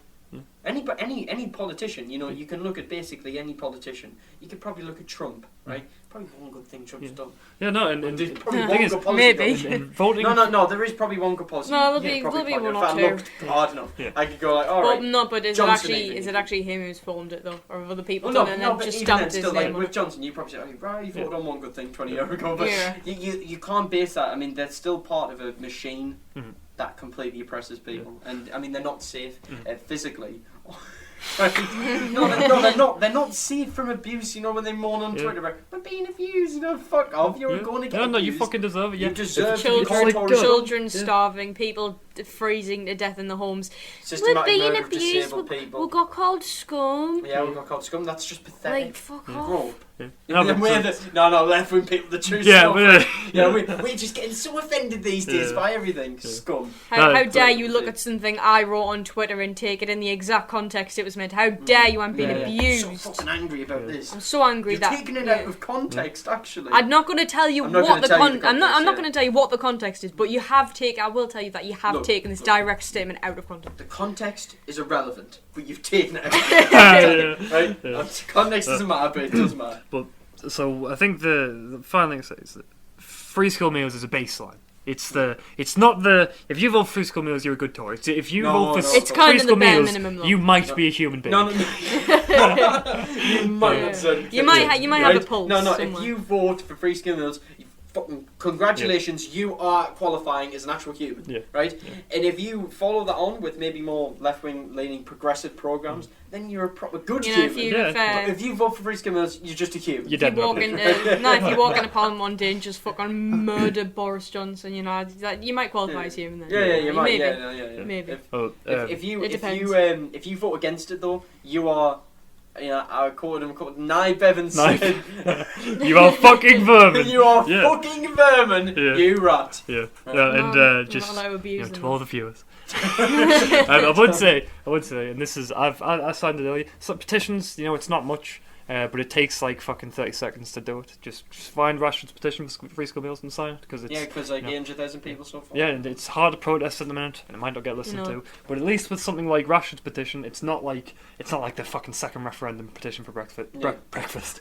Any politician, you can look at basically any politician. You could probably look at Trump, right? Probably one good thing Trump's done. Yeah, no, and there's probably one good policy. Maybe. Voting. No, there is probably one good policy. No, there'll be one or two. If I looked hard enough, I could go like, all right. But is it actually him who's formed it though, or have other people Well, done it and then just stamped his name on with it? Johnson, you probably say, you voted on one good thing 20 years ago, but Yeah. you can't base that. I mean, they're still part of a machine Mhm. that completely oppresses people, and I mean, they're not safe physically. They're not safe from abuse. When they moan on Twitter about we're being abused. Fuck off. You're going to get abused. No, you fucking deserve it. You deserve children starving, people freezing to death in the homes. We're being abused. We got called scum. Yeah, we got called scum. That's just pathetic. Like, fuck off. Yeah. Left-wing people, the true stuff. We're just getting so offended these days by everything. Scum. How dare you look at something I wrote on Twitter and take it in the exact context it was meant? How dare you? I'm being abused. I'm so fucking angry about this. I'm so angry You're taking it out of context, actually. I'm not going to tell you what the context. I'm not going to tell you what the context is, but you have taken. I will tell you that you have taken this direct statement out of context. The context is irrelevant, but you've taken it out of context. Right? Context doesn't matter, but it does matter. But so I think the final thing to say is that free school meals is a baseline. It's not the if you vote for free school meals you're a good Tory. If you vote for it's kind free of school the bare meals, minimum, though. you might be a human being. No. You might. You might have a pulse. No. Somewhere. If you vote for free school meals, fucking congratulations, you are qualifying as an actual human, right? Yeah. And if you follow that on with maybe more left-wing leaning progressive programs, then you're a proper good human. If you vote for free school meals, you're just a human. You're dead. If you walk into Parliament one day and just fucking murder Boris Johnson, you might qualify as human then. Yeah, you might. Maybe. If you vote against it though, you are. I called him Nye Bevan said, you are fucking vermin. You are fucking vermin. Yeah. You rat. Yeah. And just to all the viewers. I would say, and this is I signed it earlier. So petitions, it's not much. But it takes like fucking 30 seconds to do it. Just find Rashford's petition for free school meals and sign it because it's 800,000 people so far. Yeah, and it's hard to protest at the minute, and it might not get listened to. But at least with something like Rashford's petition, it's not like the fucking second referendum petition for breakfast.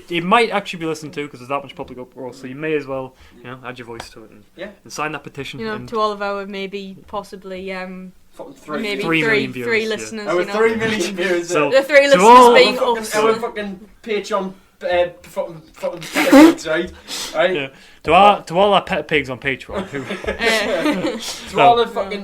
It might actually be listened to because there's that much public uproar. So you may as well add your voice to it and sign that petition. To all of our possibly. Maybe 3 million viewers. 3 listeners. Our 3 million viewers. The 3 listeners being us. Our fucking Patreon fucking pigs, right? Yeah. To all our pet pigs on Patreon. To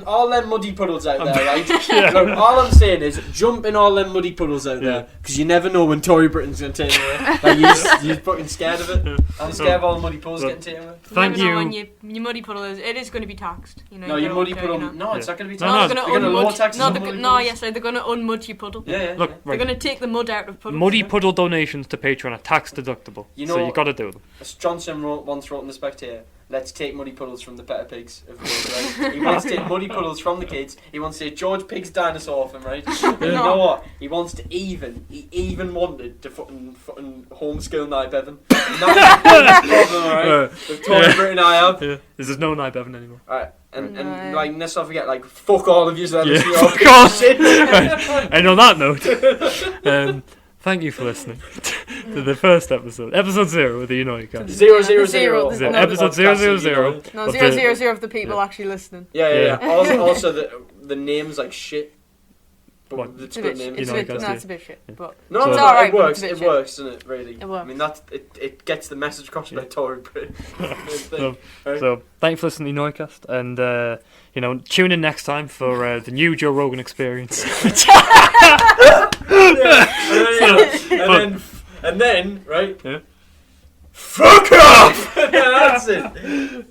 all them muddy puddles out there, right? Look, all I'm saying is jump in all them muddy puddles out there because you never know when Tory Britain's going to take it away. Like, you're fucking scared of it. I'm scared of all the muddy puddles getting taken away. Thank you. When your muddy puddle it is going to be taxed. No, your muddy puddle. No, it's not going to be taxed. They're going to lower taxes on muddy puddles. They're going to unmud your puddle. Yeah. Look, they're going to take the mud out of puddles. Muddy puddle donations to Patreon are tax deductible. So you got to do them. As Johnson once wrote in the Spectator, let's take muddy puddles from the better pigs of the world, right? He wants to take muddy puddles from the kids. He wants to say George Pig's dinosaur off him, right? You know what? He wants to he even wanted to fucking homeschool Nye Bevan. And that's the problem, alright? With Tory Britain I have. Yeah. There's no Nye Bevan anymore. Alright. And let's not forget, fuck all of you that listen fuck to off. Shit. And on that note, thank you for listening to the first episode 0 with the EunoiaCast. 000. Episode 000. No, 000 of the people actually listening. Yeah. Also, the name's like shit. What? It's a good name. It's a bit shit. But no, it's alright. It works. It works, doesn't it? Really. It works. I mean, it gets the message across by Tory Britain. So, thanks for listening to EunoiaCast, and tune in next time for the new Joe Rogan experience. And then, right? Yeah. Fuck off! That's it.